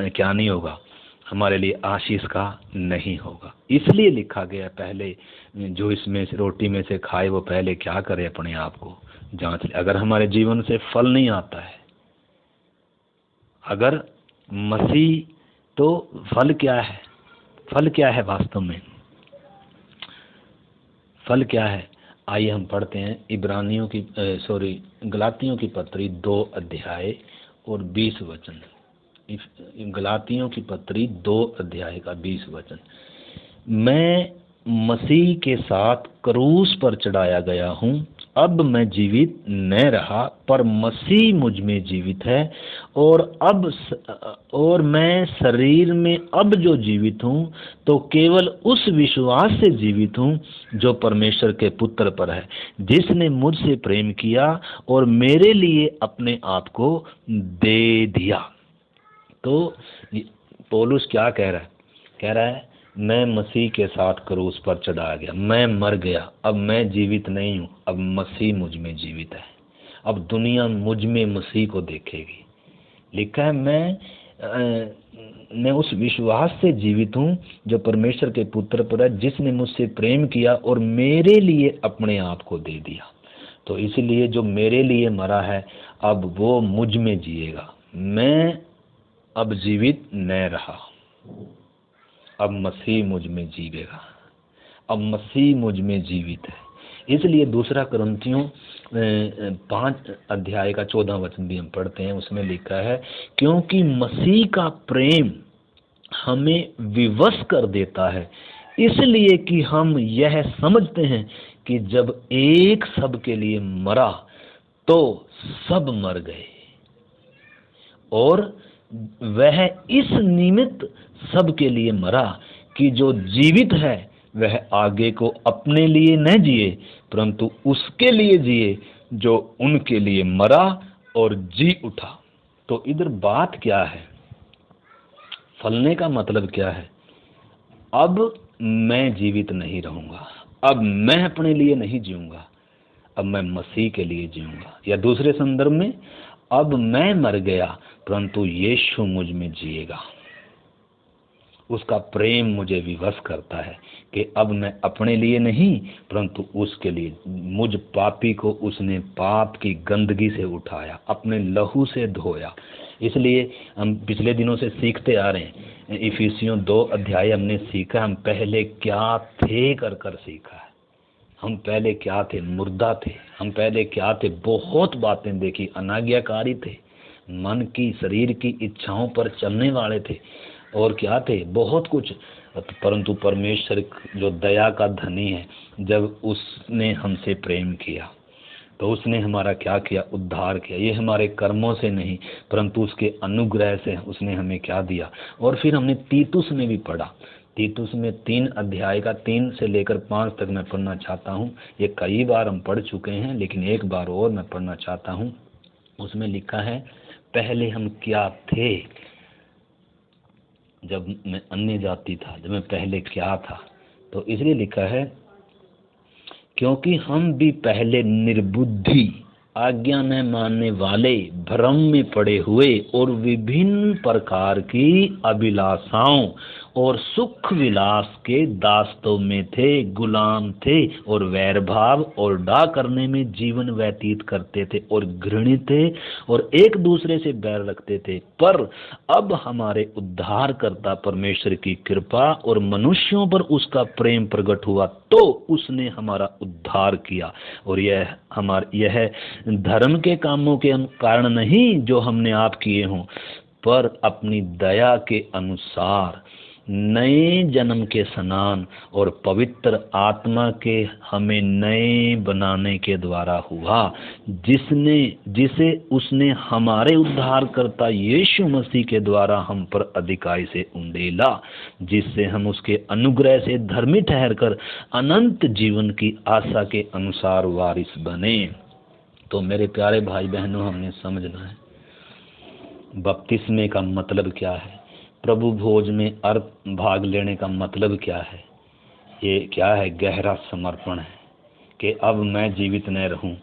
क्या नहीं होगा? हमारे लिए आशीष का नहीं होगा। इसलिए लिखा गया पहले जो इसमें से रोटी में से खाए वो पहले क्या करे? अपने आप को जांच ले। अगर हमारे जीवन से फल नहीं आता है, अगर मसीह, तो फल क्या है? फल क्या है वास्तव में? फल क्या है? आइए हम पढ़ते हैं गलातियों की पत्री 2 अध्याय और 20 वचन। गलातियों की पत्री 2 अध्याय का 20 वचन। मैं मसीह के साथ क्रूस पर चढ़ाया गया हूँ। अब मैं जीवित न रहा, पर मसीह मुझ में जीवित है, और मैं शरीर में अब जो जीवित हूँ तो केवल उस विश्वास से जीवित हूँ जो परमेश्वर के पुत्र पर है, जिसने मुझसे प्रेम किया और मेरे लिए अपने आप को दे दिया। तो पौलुस क्या कह रहा है? कह रहा है मैं मसीह के साथ क्रूस पर चढ़ाया गया, मैं मर गया, अब मैं जीवित नहीं हूँ, अब मसीह मुझ में जीवित है। अब दुनिया मुझ में मसीह को देखेगी। लिखा है मैं उस विश्वास से जीवित हूँ जो परमेश्वर के पुत्र पर है, जिसने मुझसे प्रेम किया और मेरे लिए अपने आप को दे दिया। तो इसलिए जो मेरे लिए मरा है अब वो मुझ में जिएगा। मैं अब जीवित न रहा, अब मसीह मुझ में जीवेगा, अब मसीह मुझ में जीवित है। इसलिए 2 कुरिन्थियों 5 अध्याय का 14 वचन भी हम पढ़ते हैं। उसमें लिखा है क्योंकि मसीह का प्रेम हमें विवश कर देता है, इसलिए कि हम यह समझते हैं कि जब एक सब के लिए मरा तो सब मर गए, और वह इस निमित्त सब के लिए मरा कि जो जीवित है वह आगे को अपने लिए न जिए, परंतु उसके लिए जिए जो उनके लिए मरा और जी उठा। तो इधर बात क्या है? फलने का मतलब क्या है? अब मैं जीवित नहीं रहूंगा, अब मैं अपने लिए नहीं जीऊंगा, अब मैं मसीह के लिए जीऊंगा। या दूसरे संदर्भ में, अब मैं मर गया परंतु यीशु मुझ में जिएगा। उसका प्रेम मुझे विवश करता है कि अब मैं अपने लिए नहीं परंतु उसके लिए, मुझ पापी को उसने पाप की गंदगी से उठाया, अपने लहू से धोया। इसलिए हम पिछले दिनों से सीखते आ रहे हैं। इफिसियों 2 अध्याय हमने सीखा, हम पहले क्या थे कर सीखा है। हम पहले क्या थे? मुर्दा थे। हम पहले क्या थे? बहुत बातें देखी, अनाज्ञाकारी थे, मन की शरीर की इच्छाओं पर चलने वाले थे, और क्या थे? बहुत कुछ। परंतु परमेश्वर जो दया का धनी है, जब उसने हमसे प्रेम किया तो उसने हमारा क्या किया? उद्धार किया। ये हमारे कर्मों से नहीं परंतु उसके अनुग्रह से उसने हमें क्या दिया। और फिर हमने तीतुस में भी पढ़ा। तीतुस में 3 अध्याय का 3 से लेकर 5 तक मैं पढ़ना चाहता हूँ। ये कई बार हम पढ़ चुके हैं लेकिन एक बार और मैं पढ़ना चाहता हूँ। उसमें लिखा है पहले हम क्या थे, जब मैं अन्य जाति था, जब मैं पहले क्या था। तो इसलिए लिखा है क्योंकि हम भी पहले निर्बुद्धि, आज्ञा न मानने वाले, भ्रम में पड़े हुए और विभिन्न प्रकार की अभिलाषाओं और सुख विलास के दास्तों में थे, गुलाम थे, और वैर भाव और डा करने में जीवन व्यतीत करते थे, और घृणित थे, और एक दूसरे से बैर रखते थे। पर अब हमारे उद्धारकर्ता परमेश्वर की कृपा और मनुष्यों पर उसका प्रेम प्रकट हुआ तो उसने हमारा उद्धार किया, और यह धर्म के कामों के कारण नहीं जो हमने आप किए हों, पर अपनी दया के अनुसार नए जन्म के स्नान और पवित्र आत्मा के हमें नए बनाने के द्वारा हुआ, जिसे उसने हमारे उद्धारकर्ता यीशु मसीह के द्वारा हम पर अधिकाई से उंडेला, जिससे हम उसके अनुग्रह से धर्मी ठहरकर अनंत जीवन की आशा के अनुसार वारिस बने। तो मेरे प्यारे भाई बहनों, हमने समझना है बपतिस्मे का मतलब क्या है, प्रभु भोज में भाग लेने का मतलब क्या है। ये क्या है? गहरा समर्पण है कि अब मैं जीवित न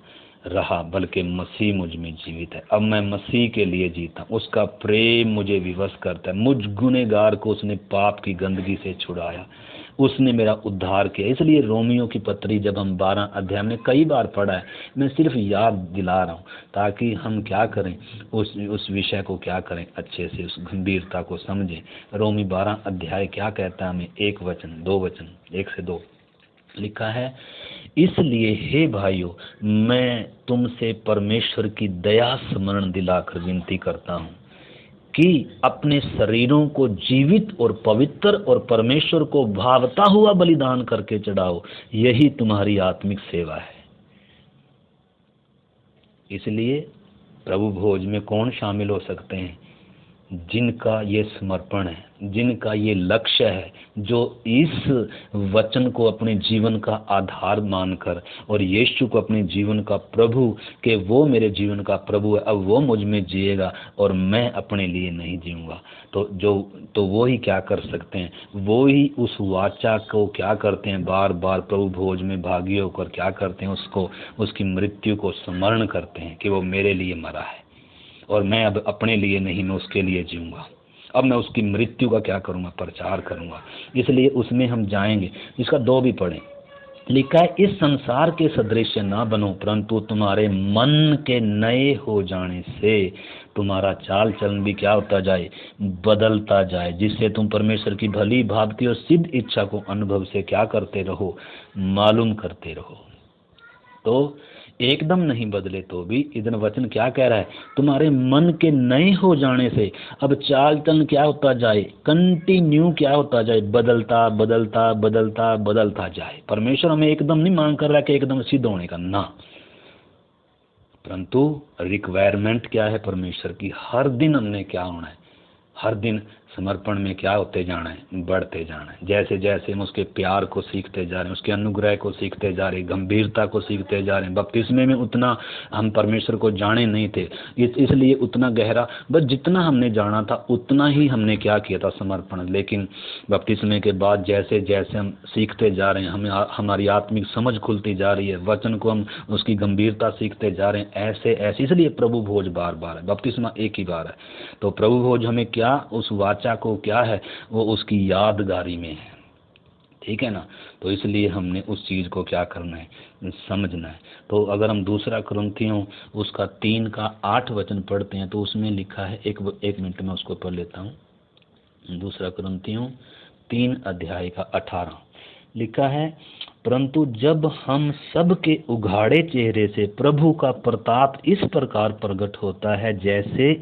रहा बल्कि मसीह मुझ में जीवित है। अब मैं मसीह के लिए जीता, उसका प्रेम मुझे विवश करता है। मुझ गुनहगार को उसने पाप की गंदगी से छुड़ाया, उसने मेरा उद्धार किया। इसलिए रोमियो की पत्री जब हम 12 अध्याय में कई बार पढ़ा है, मैं सिर्फ याद दिला रहा हूँ ताकि हम क्या करें, उस विषय को क्या करें, अच्छे से उस गंभीरता को समझें। रोमी 12 अध्याय क्या कहता है हमें? 1 वचन 2 वचन 1 से 2 लिखा है, इसलिए हे भाइयों, मैं तुमसे परमेश्वर की दया स्मरण दिलाकर विनती करता हूँ कि अपने शरीरों को जीवित और पवित्र और परमेश्वर को भावता हुआ बलिदान करके चढ़ाओ, यही तुम्हारी आत्मिक सेवा है। इसलिए प्रभु भोज में कौन शामिल हो सकते हैं? जिनका ये समर्पण है, जिनका ये लक्ष्य है, जो इस वचन को अपने जीवन का आधार मानकर और यीशु को अपने जीवन का प्रभु के वो मेरे जीवन का प्रभु है, अब वो मुझ में जिएगा और मैं अपने लिए नहीं जीऊँगा। तो वो ही क्या कर सकते हैं? वो ही उस वाचा को क्या करते हैं? बार बार प्रभु भोज में भागी होकर क्या करते हैं? उसको, उसकी मृत्यु को स्मरण करते हैं कि वो मेरे लिए मरा है और मैं अब अपने लिए नहीं, मैं उसके लिए जीऊँगा। अब मैं उसकी मृत्यु का क्या करूँगा? प्रचार करूँगा। इसलिए उसमें हम जाएंगे। इसका 2 भी पढ़ें। लिखा है, इस संसार के सदृश ना बनो, परंतु तुम्हारे मन के नए हो जाने से तुम्हारा चाल चलन भी क्या होता जाए? बदलता जाए, जिससे तुम परमेश्वर की भली भांति और सिद्ध इच्छा को अनुभव से क्या करते रहो? मालूम करते रहो। तो एकदम नहीं बदले तो भी इधर वचन क्या कह रहा है? तुम्हारे मन के नए हो जाने से अब चाल चलन क्या होता जाए? कंटिन्यू क्या होता जाए? बदलता बदलता बदलता बदलता जाए। परमेश्वर हमें एकदम नहीं मांग कर रहा कि एकदम सिद्ध होने का, ना, परंतु रिक्वायरमेंट क्या है परमेश्वर की? हर दिन हमने क्या होना है? हर दिन समर्पण में क्या होते जाना है? बढ़ते जाना है। जैसे जैसे हम उसके प्यार को सीखते जा रहे हैं, उसके अनुग्रह को सीखते जा रहे हैं, गंभीरता को सीखते जा रहे हैं। बपतिस्मे में उतना हम परमेश्वर को जाने नहीं थे, इसलिए उतना गहरा, बस जितना हमने जाना था उतना ही हमने क्या किया था? समर्पण। लेकिन बपतिस्मे के बाद जैसे जैसे हम सीखते जा रहे हैं, हमें हमारी आत्मिक समझ खुलती जा रही है, वचन को हम उसकी गंभीरता सीखते जा रहे हैं, ऐसे ऐसे। इसलिए प्रभु भोज बार बार है, बपतिस्मा एक ही बार है। तो प्रभु भोज हमें क्या, उस वाचा को क्या है, वो उसकी यादगारी में है, ठीक है ना। तो इसलिए हमने उस चीज़ को क्या करना है? समझना है। तो अगर हम 2 कुरिन्थियों उसका 3 का 8 वचन पढ़ते हैं तो उसमें लिखा है, एक मिनट में उसको पढ़ लेता हूँ। 2 कुरिन्थियों 3 अध्याय का 18 लिखा है, परंतु जब हम सब के उघाड़े चेहरे से प्रभु का प्रताप इस प्रकार प्रकट होता है, जैसे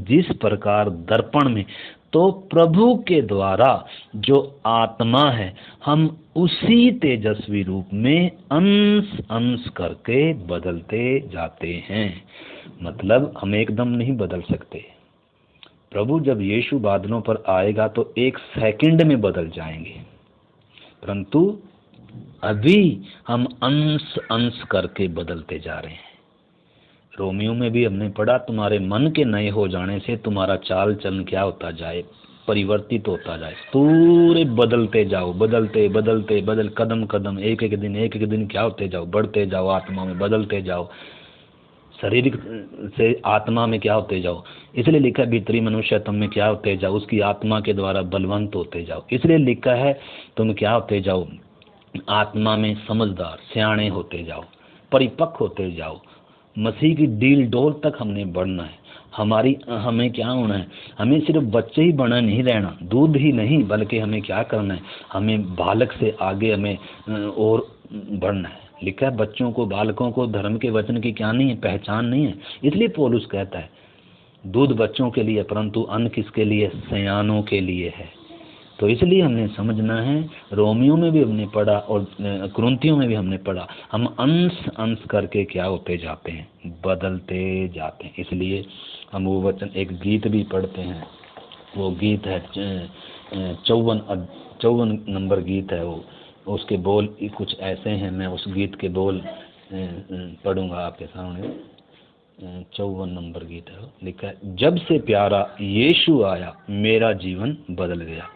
जिस प्रकार दर्पण में, तो प्रभु के द्वारा जो आत्मा है, हम उसी तेजस्वी रूप में अंश अंश करके बदलते जाते हैं। मतलब हम एकदम नहीं बदल सकते। प्रभु जब यीशु बादलों पर आएगा तो 1 सेकंड में बदल जाएंगे, परंतु अभी हम अंश अंश करके बदलते जा रहे हैं। रोमियो में भी हमने पढ़ा, तुम्हारे मन के नए हो जाने से तुम्हारा चाल चलन क्या होता जाए? परिवर्तित होता जाए। पूरे बदलते जाओ, बदलते बदलते बदल, कदम कदम, एक एक दिन क्या होते जाओ? बढ़ते जाओ, आत्मा में बदलते जाओ, शारीरिक से आत्मा में क्या होते जाओ। इसलिए लिखा है, भीतरी मनुष्य तुम में क्या होते जाओ? उसकी आत्मा के द्वारा बलवंत होते जाओ। इसलिए लिखा है, तुम क्या होते जाओ? आत्मा में समझदार, सियाणे होते जाओ, परिपक्व होते जाओ। मसीह की डील डोल तक हमने बढ़ना है। हमें क्या होना है? हमें सिर्फ बच्चे ही बना नहीं रहना, दूध ही नहीं, बल्कि हमें क्या करना है? हमें बालक से आगे हमें और बढ़ना है। लिखा है, बच्चों को, बालकों को धर्म के वचन की क्या नहीं है? पहचान नहीं है। इसलिए पौलुस कहता है, दूध बच्चों के लिए, परंतु अन्न किसके लिए? सयानों के लिए है। तो इसलिए हमने समझना है, रोमियो में भी हमने पढ़ा और कुरिन्थियों में भी हमने पढ़ा, हम अंश अंश करके क्या होते जाते हैं, बदलते जाते हैं। इसलिए हम वो वचन, एक गीत भी पढ़ते हैं, वो गीत है 54 नंबर गीत है वो, उसके बोल कुछ ऐसे हैं, मैं उस गीत के बोल पढ़ूंगा आपके सामने। 54 नंबर गीत है, लिखा है, जब से प्यारा यीशु आया मेरा जीवन बदल गया,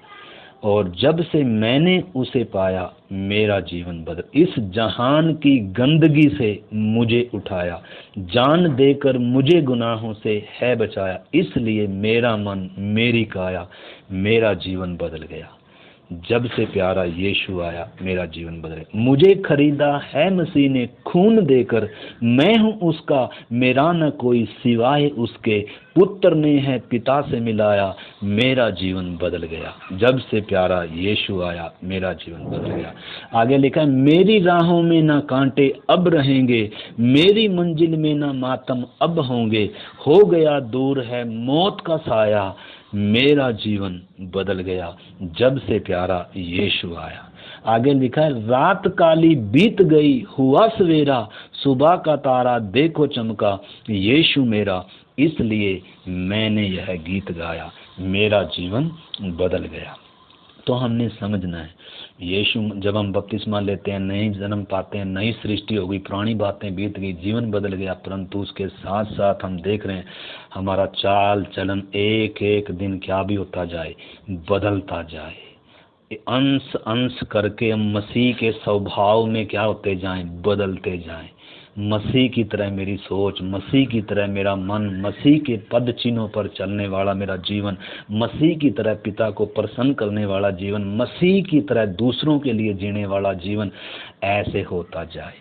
और जब से मैंने उसे पाया मेरा जीवन बदल, इस जहान की गंदगी से मुझे उठाया, जान देकर मुझे गुनाहों से है बचाया, इसलिए मेरा मन मेरी काया मेरा जीवन बदल गया। जब से प्यारा यीशु आया मेरा जीवन बदल गया, मुझे खरीदा है मसीह ने खून देकर, मैं हूँ उसका मेरा न कोई सिवाय उसके, पुत्र ने है पिता से मिलाया मेरा जीवन बदल गया। जब से प्यारा यीशु आया मेरा जीवन बदल गया। आगे लिखा है, मेरी राहों में ना कांटे अब रहेंगे, मेरी मंजिल में ना मातम अब होंगे, हो गया दूर है मौत का साया मेरा जीवन बदल गया, जब से प्यारा यीशु आया। आगे लिखा है, रात काली बीत गई हुआ सवेरा, सुबह का तारा देखो चमका यीशु मेरा, इसलिए मैंने यह गीत गाया मेरा जीवन बदल गया। तो हमने समझना है, यीशु जब हम बपतिस्मा लेते हैं, नई जन्म पाते हैं, नई सृष्टि हो गई, पुरानी बातें बीत गई, जीवन बदल गया, परंतु उसके साथ साथ हम देख रहे हैं हमारा चाल चलन एक एक दिन क्या भी होता जाए, बदलता जाए, अंश अंश करके हम मसीह के स्वभाव में क्या होते जाएं, बदलते जाएं। मसीह की तरह मेरी सोच, मसीह की तरह मेरा मन, मसीह के पद चिन्हों पर चलने वाला मेरा जीवन, मसीह की तरह पिता को प्रसन्न करने वाला जीवन, मसीह की तरह दूसरों के लिए जीने वाला जीवन ऐसे होता जाए।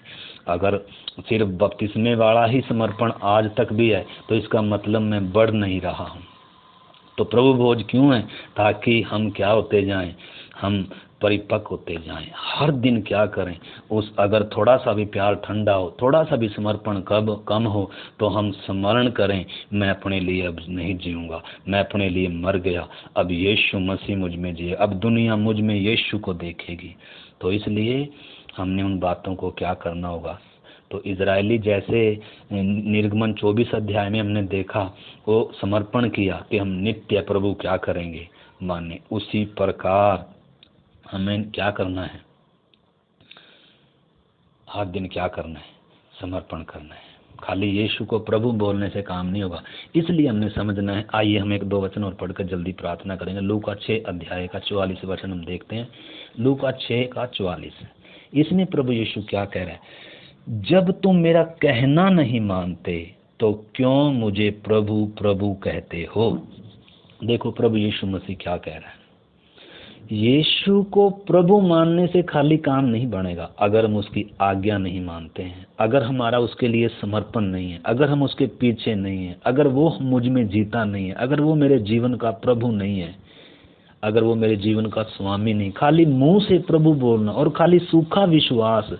अगर सिर्फ बपतिस्मे वाला ही समर्पण आज तक भी है तो इसका मतलब मैं बढ़ नहीं रहा हूँ। तो प्रभु भोज क्यों है? ताकि हम क्या होते जाएं, हम परिपक्व होते जाएं। हर दिन क्या करें, उस अगर थोड़ा सा भी प्यार ठंडा हो, थोड़ा सा भी समर्पण कम हो, तो हम स्मरण करें, मैं अपने लिए अब नहीं जीऊँगा, मैं अपने लिए मर गया, अब यीशु मसीह मुझ में जिए, अब दुनिया मुझ में यीशु को देखेगी। तो इसलिए हमने उन बातों को क्या करना होगा। तो इजरायली जैसे निर्गमन 24 अध्याय में हमने देखा, वो समर्पण किया कि हम नित्य प्रभु क्या करेंगे, माने, उसी प्रकार हमें क्या करना है, हर दिन क्या करना है, समर्पण करना है। खाली यीशु को प्रभु बोलने से काम नहीं होगा, इसलिए हमने समझना है। आइए हम एक दो वचन और पढ़कर जल्दी प्रार्थना करेंगे। लूका 6 अध्याय का 44 वचन हम देखते हैं। लूका 6 का 44, इसमें प्रभु यीशु क्या कह रहा है, जब तुम मेरा कहना नहीं मानते तो क्यों मुझे प्रभु प्रभु कहते हो। देखो प्रभु यीशु मसीह क्या कह रहा है, यीशु को प्रभु मानने से खाली काम नहीं बनेगा अगर हम उसकी आज्ञा नहीं मानते हैं, अगर हमारा उसके लिए समर्पण नहीं है, अगर हम उसके पीछे नहीं है, अगर वो मुझ में जीता नहीं है, अगर वो मेरे जीवन का प्रभु नहीं है, अगर वो मेरे जीवन का स्वामी नहीं, खाली मुंह से प्रभु बोलना और खाली सूखा विश्वास,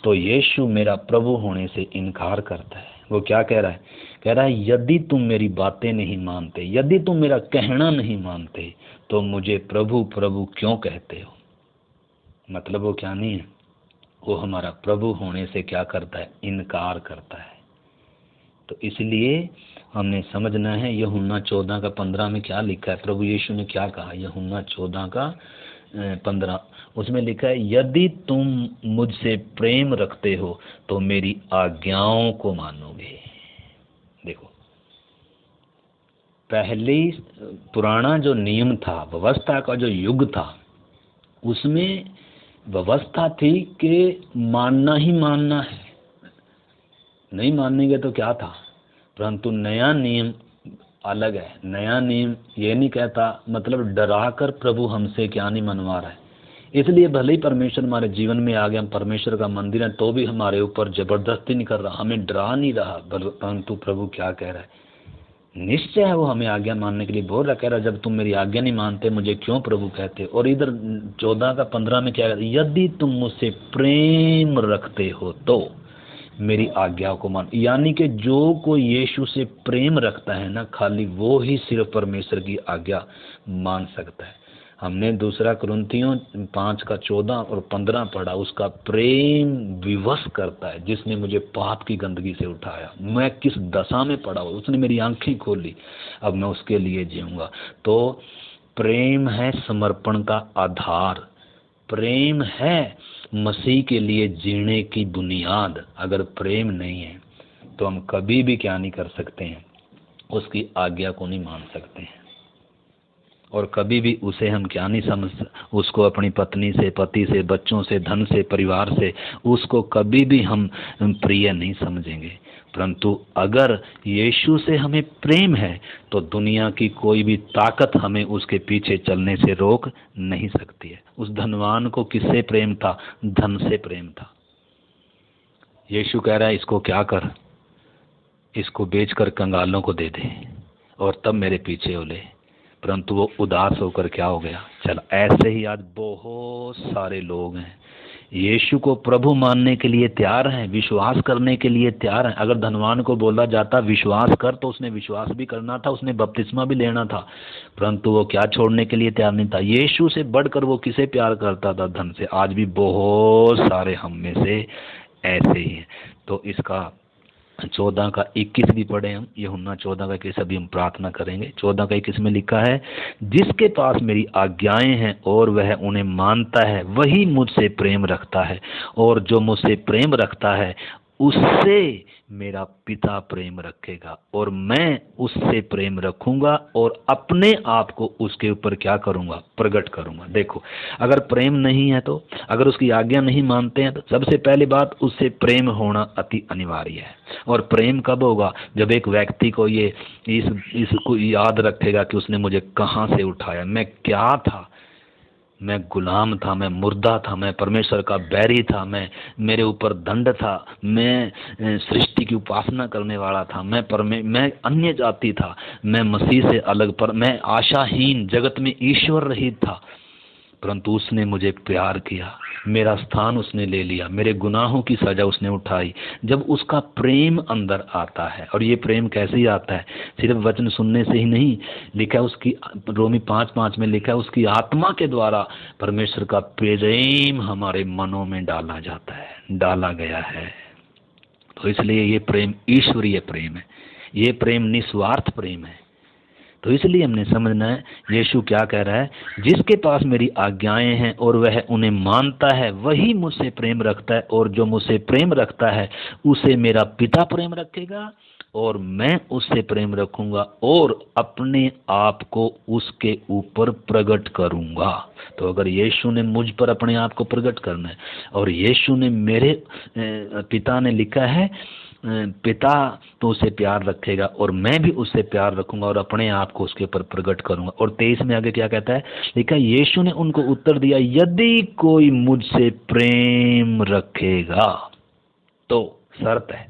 तो यीशु मेरा प्रभु होने से इनकार करता है। वो क्या कह रहा है, कह रहा है यदि तुम मेरी बातें नहीं मानते, यदि तुम मेरा कहना नहीं मानते तो मुझे प्रभु प्रभु क्यों कहते हो। मतलब वो क्या नहीं है, वो हमारा प्रभु होने से क्या करता है, इनकार करता है। तो इसलिए हमने समझना है, यूहन्ना 14 का 15 में क्या लिखा है, प्रभु यीशु ने क्या कहा, यूहन्ना 14 का 15, उसमें लिखा है, यदि तुम मुझसे प्रेम रखते हो तो मेरी आज्ञाओं को मानोगे। देखो, पहले पुराना जो नियम था, व्यवस्था का जो युग था, उसमें व्यवस्था थी कि मानना ही मानना है, नहीं मानेंगे तो क्या था। परंतु नया नियम अलग है। नया नियम ये नहीं कहता, मतलब डरा कर प्रभु हमसे क्या नहीं मनवा रहा है। इसलिए भले ही परमेश्वर हमारे जीवन में आ गया, हम परमेश्वर का मंदिर है, तो भी हमारे ऊपर जबरदस्ती नहीं कर रहा, हमें डरा नहीं रहा। परंतु प्रभु क्या कह रहा है, निश्चय है वो हमें आज्ञा मानने के लिए बोल रहा, कह रहा जब तुम मेरी आज्ञा नहीं मानते मुझे क्यों प्रभु कहते। और इधर 14 का 15 में क्या कहता है, यदि तुम मुझसे प्रेम रखते हो तो मेरी आज्ञा को मान। यानी कि जो कोई यीशु से प्रेम रखता है ना, खाली वो ही सिर्फ परमेश्वर की आज्ञा मान सकता है। हमने दूसरा कुरिन्थियों 5:14 और 15 पढ़ा, उसका प्रेम विवश करता है, जिसने मुझे पाप की गंदगी से उठाया। मैं किस दशा में पड़ा हुआ, उसने मेरी आंखें खोली, अब मैं उसके लिए जीऊंगा। तो प्रेम है समर्पण का आधार, प्रेम है मसीह के लिए जीने की बुनियाद। अगर प्रेम नहीं है तो हम कभी भी क्या नहीं कर सकते हैं, उसकी आज्ञा को नहीं मान सकते हैं, और कभी भी उसे हम क्या नहीं समझ, उसको अपनी पत्नी से, पति से, बच्चों से, धन से, परिवार से, उसको कभी भी हम प्रिय नहीं समझेंगे। परंतु अगर यीशु से हमें प्रेम है तो दुनिया की कोई भी ताकत हमें उसके पीछे चलने से रोक नहीं सकती है। उस धनवान को किससे प्रेम था? धन से प्रेम था। यीशु कह रहा है इसको क्या कर, इसको बेचकर कंगालों को दे दे और तब मेरे पीछे हो ले। परंतु वो उदास होकर क्या हो गया, चल। ऐसे ही आज बहुत सारे लोग हैं, यीशु को प्रभु मानने के लिए तैयार हैं, विश्वास करने के लिए तैयार हैं। अगर धनवान को बोला जाता विश्वास कर, तो उसने विश्वास भी करना था, उसने बपतिस्मा भी लेना था, परंतु वो क्या छोड़ने के लिए तैयार नहीं था। यीशु से बढ़कर वो किसे प्यार करता था? धन से। आज भी बहुत सारे हम में से ऐसे ही हैं। तो इसका 14:21 भी पढ़े हम, यूहन्ना 14:21 अभी हम प्रार्थना करेंगे। 14:21 में लिखा है, जिसके पास मेरी आज्ञाएं हैं और वह उन्हें मानता है वही मुझसे प्रेम रखता है, और जो मुझसे प्रेम रखता है उससे मेरा पिता प्रेम रखेगा, और मैं उससे प्रेम रखूंगा और अपने आप को उसके ऊपर क्या करूंगा? प्रकट करूंगा। देखो, अगर प्रेम नहीं है तो, अगर उसकी आज्ञा नहीं मानते हैं तो सबसे पहली बात, उससे प्रेम होना अति अनिवार्य है। और प्रेम कब होगा? जब एक व्यक्ति को ये इसको याद रखेगा कि उसने मुझे कहाँ से उठाया, मैं क्या था, मैं गुलाम था, मैं मुर्दा था, मैं परमेश्वर का बैरी था, मेरे ऊपर दंड था, मैं सृष्टि की उपासना करने वाला था, मैं अन्य जाति था, मैं मसीह से अलग, पर मैं आशाहीन, जगत में ईश्वर रहित था, परंतु उसने मुझे प्यार किया, मेरा स्थान उसने ले लिया, मेरे गुनाहों की सजा उसने उठाई। जब उसका प्रेम अंदर आता है, और ये प्रेम कैसे ही आता है? सिर्फ वचन सुनने से ही नहीं, लिखा है उसकी, रोमी 5:5 में लिखा है, उसकी आत्मा के द्वारा परमेश्वर का प्रेम हमारे मनों में डाला जाता है, डाला गया है। तो इसलिए ये प्रेम ईश्वरीय प्रेम है, ये प्रेम निस्वार्थ प्रेम है। तो इसलिए हमने समझना है, यीशु क्या कह रहा है, जिसके पास मेरी आज्ञाएं हैं और वह उन्हें मानता है वही मुझसे प्रेम रखता है, और जो मुझसे प्रेम रखता है उसे मेरा पिता प्रेम रखेगा, और मैं उससे प्रेम रखूंगा और अपने आप को उसके ऊपर प्रकट करूंगा। तो अगर यीशु ने मुझ पर अपने आप को प्रकट करना है, और यीशु ने मेरे पिता ने लिखा है, पिता तो उसे प्यार रखेगा और मैं भी उससे प्यार रखूंगा और अपने आप को उसके ऊपर प्रकट करूंगा। और 23 में आगे क्या कहता है, लिखा, यीशु ने उनको उत्तर दिया, यदि कोई मुझसे प्रेम रखेगा, तो शर्त है,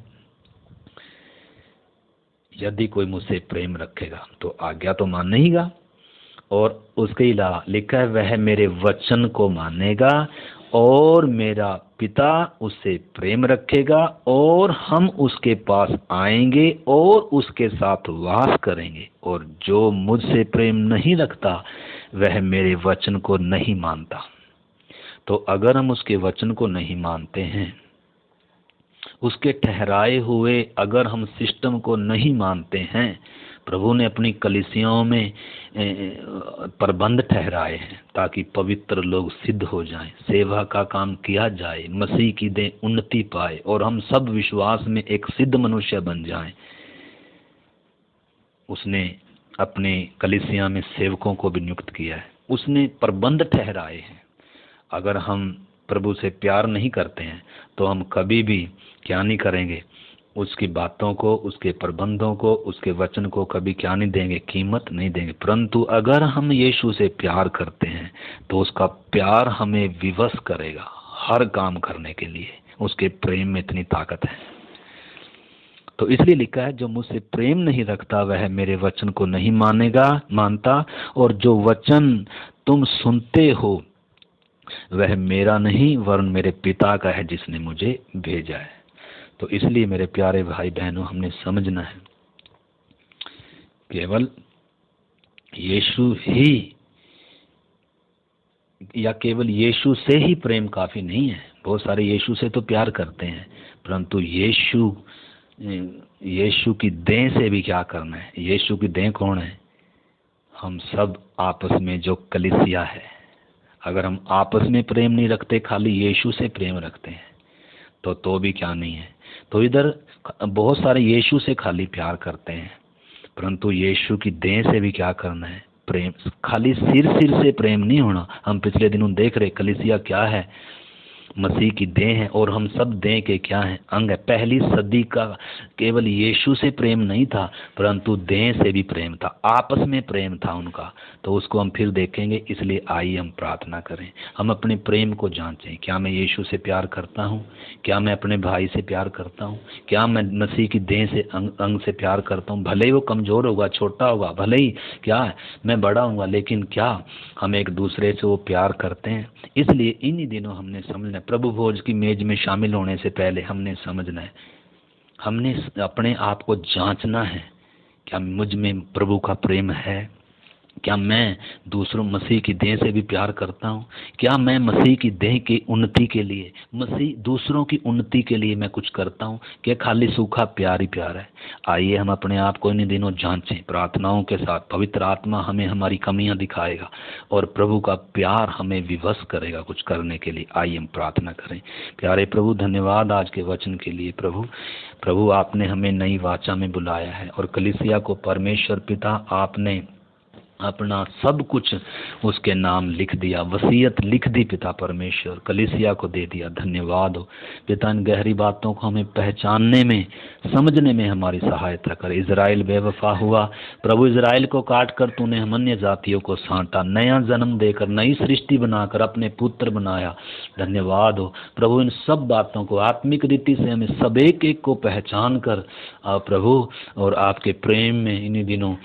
यदि कोई मुझसे प्रेम रखेगा तो आज्ञा तो मानेगा, और उसके अलावा लिखा है, वह मेरे वचन को मानेगा और मेरा पिता उससे प्रेम रखेगा, और हम उसके पास आएंगे और उसके साथ वास करेंगे। और जो मुझसे प्रेम नहीं रखता वह मेरे वचन को नहीं मानता। तो अगर हम उसके वचन को नहीं मानते हैं, उसके ठहराए हुए अगर हम सिस्टम को नहीं मानते हैं, प्रभु ने अपनी कलीसियाओं में प्रबंध ठहराए हैं ताकि पवित्र लोग सिद्ध हो जाएं, सेवा का काम किया जाए, मसीह की देह उन्नति पाए और हम सब विश्वास में एक सिद्ध मनुष्य बन जाएं। उसने अपने कलीसिया में सेवकों को भी नियुक्त किया है, उसने प्रबंध ठहराए हैं। अगर हम प्रभु से प्यार नहीं करते हैं तो हम कभी भी क्या नहीं करेंगे, उसकी बातों को, उसके प्रबंधों को, उसके वचन को कभी क्या नहीं देंगे, कीमत नहीं देंगे। परंतु अगर हम यीशु से प्यार करते हैं तो उसका प्यार हमें विवश करेगा हर काम करने के लिए। उसके प्रेम में इतनी ताकत है। तो इसलिए लिखा है, जो मुझसे प्रेम नहीं रखता वह मेरे वचन को नहीं मानता, और जो वचन तुम सुनते हो वह मेरा नहीं वरन मेरे पिता का है जिसने मुझे भेजा है। तो इसलिए मेरे प्यारे भाई बहनों, हमने समझना है, केवल यीशु ही या केवल यीशु से ही प्रेम काफ़ी नहीं है। बहुत सारे यीशु से तो प्यार करते हैं, परंतु यीशु की देह से भी क्या करना है। यीशु की देह कौन है? हम सब आपस में जो कलीसिया है। अगर हम आपस में प्रेम नहीं रखते, खाली यीशु से प्रेम रखते हैं, तो भी क्या नहीं है। तो इधर बहुत सारे यीशु से खाली प्यार करते हैं, परंतु यीशु की देह से भी क्या करना है, प्रेम। खाली सिर से प्रेम नहीं होना। हम पिछले दिनों देख रहे कलीसिया क्या है, मसीह की देह है, और हम सब देह के क्या हैं, अंग है। पहली सदी का केवल यीशु से प्रेम नहीं था, परंतु देह से भी प्रेम था, आपस में प्रेम था उनका। तो उसको हम फिर देखेंगे। इसलिए आइए हम प्रार्थना करें, हम अपने प्रेम को जांचें। क्या मैं यीशु से प्यार करता हूँ? क्या मैं अपने भाई से प्यार करता हूँ? क्या मैं मसीह की देह से अंग से प्यार करता हूँ? भले ही वो कमज़ोर होगा, छोटा होगा, भले ही क्या है मैं बड़ा हूँगा, लेकिन क्या हम एक दूसरे से वो प्यार करते हैं? इसलिए इन्हीं दिनों हमने समझना है, प्रभु भोज की मेज में शामिल होने से पहले हमने समझना है, हमने अपने आप को जांचना है, क्या मुझ में प्रभु का प्रेम है? क्या मैं दूसरों मसीह की देह से भी प्यार करता हूँ? क्या मैं मसीह की देह की उन्नति के लिए, मसीह दूसरों की उन्नति के लिए मैं कुछ करता हूँ? क्या खाली सूखा प्यार ही प्यार है? आइए हम अपने आप को इन दिनों जांचें प्रार्थनाओं के साथ। पवित्र आत्मा हमें हमारी कमियां दिखाएगा और प्रभु का प्यार हमें विवश करेगा कुछ करने के लिए। आइए हम प्रार्थना करें। प्यारे प्रभु, धन्यवाद आज के वचन के लिए। प्रभु आपने हमें नई वाचा में बुलाया है, और कलीसिया को परमेश्वर पिता आपने अपना सब कुछ उसके नाम लिख दिया, वसीयत लिख दी पिता परमेश्वर, कलीसिया को दे दिया। धन्यवाद हो पिता, इन गहरी बातों को हमें पहचानने में, समझने में हमारी सहायता कर। इज़राइल बेवफा हुआ प्रभु, इज़राइल को काट कर तूने हम अन्य जातियों को साँटा, नया जन्म देकर नई सृष्टि बनाकर अपने पुत्र बनाया। धन्यवाद हो प्रभु, इन सब बातों को आत्मिक रीति से हमें सब एक को पहचान कर प्रभु, और आपके प्रेम में इन्हीं दिनों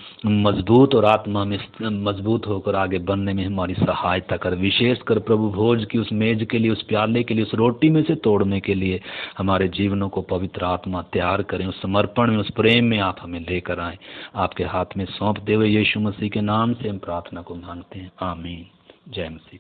मजबूत और आत्मा में मजबूत होकर आगे बढ़ने में हमारी सहायता कर। विशेषकर प्रभु भोज की उस मेज के लिए, उस प्याले के लिए, उस रोटी में से तोड़ने के लिए हमारे जीवनों को पवित्र आत्मा तैयार करें। उस समर्पण में, उस प्रेम में आप हमें लेकर आएं। आपके हाथ में सौंपते हुए यीशु मसीह के नाम से हम प्रार्थना को मांगते हैं, आमीन। जय मसीह।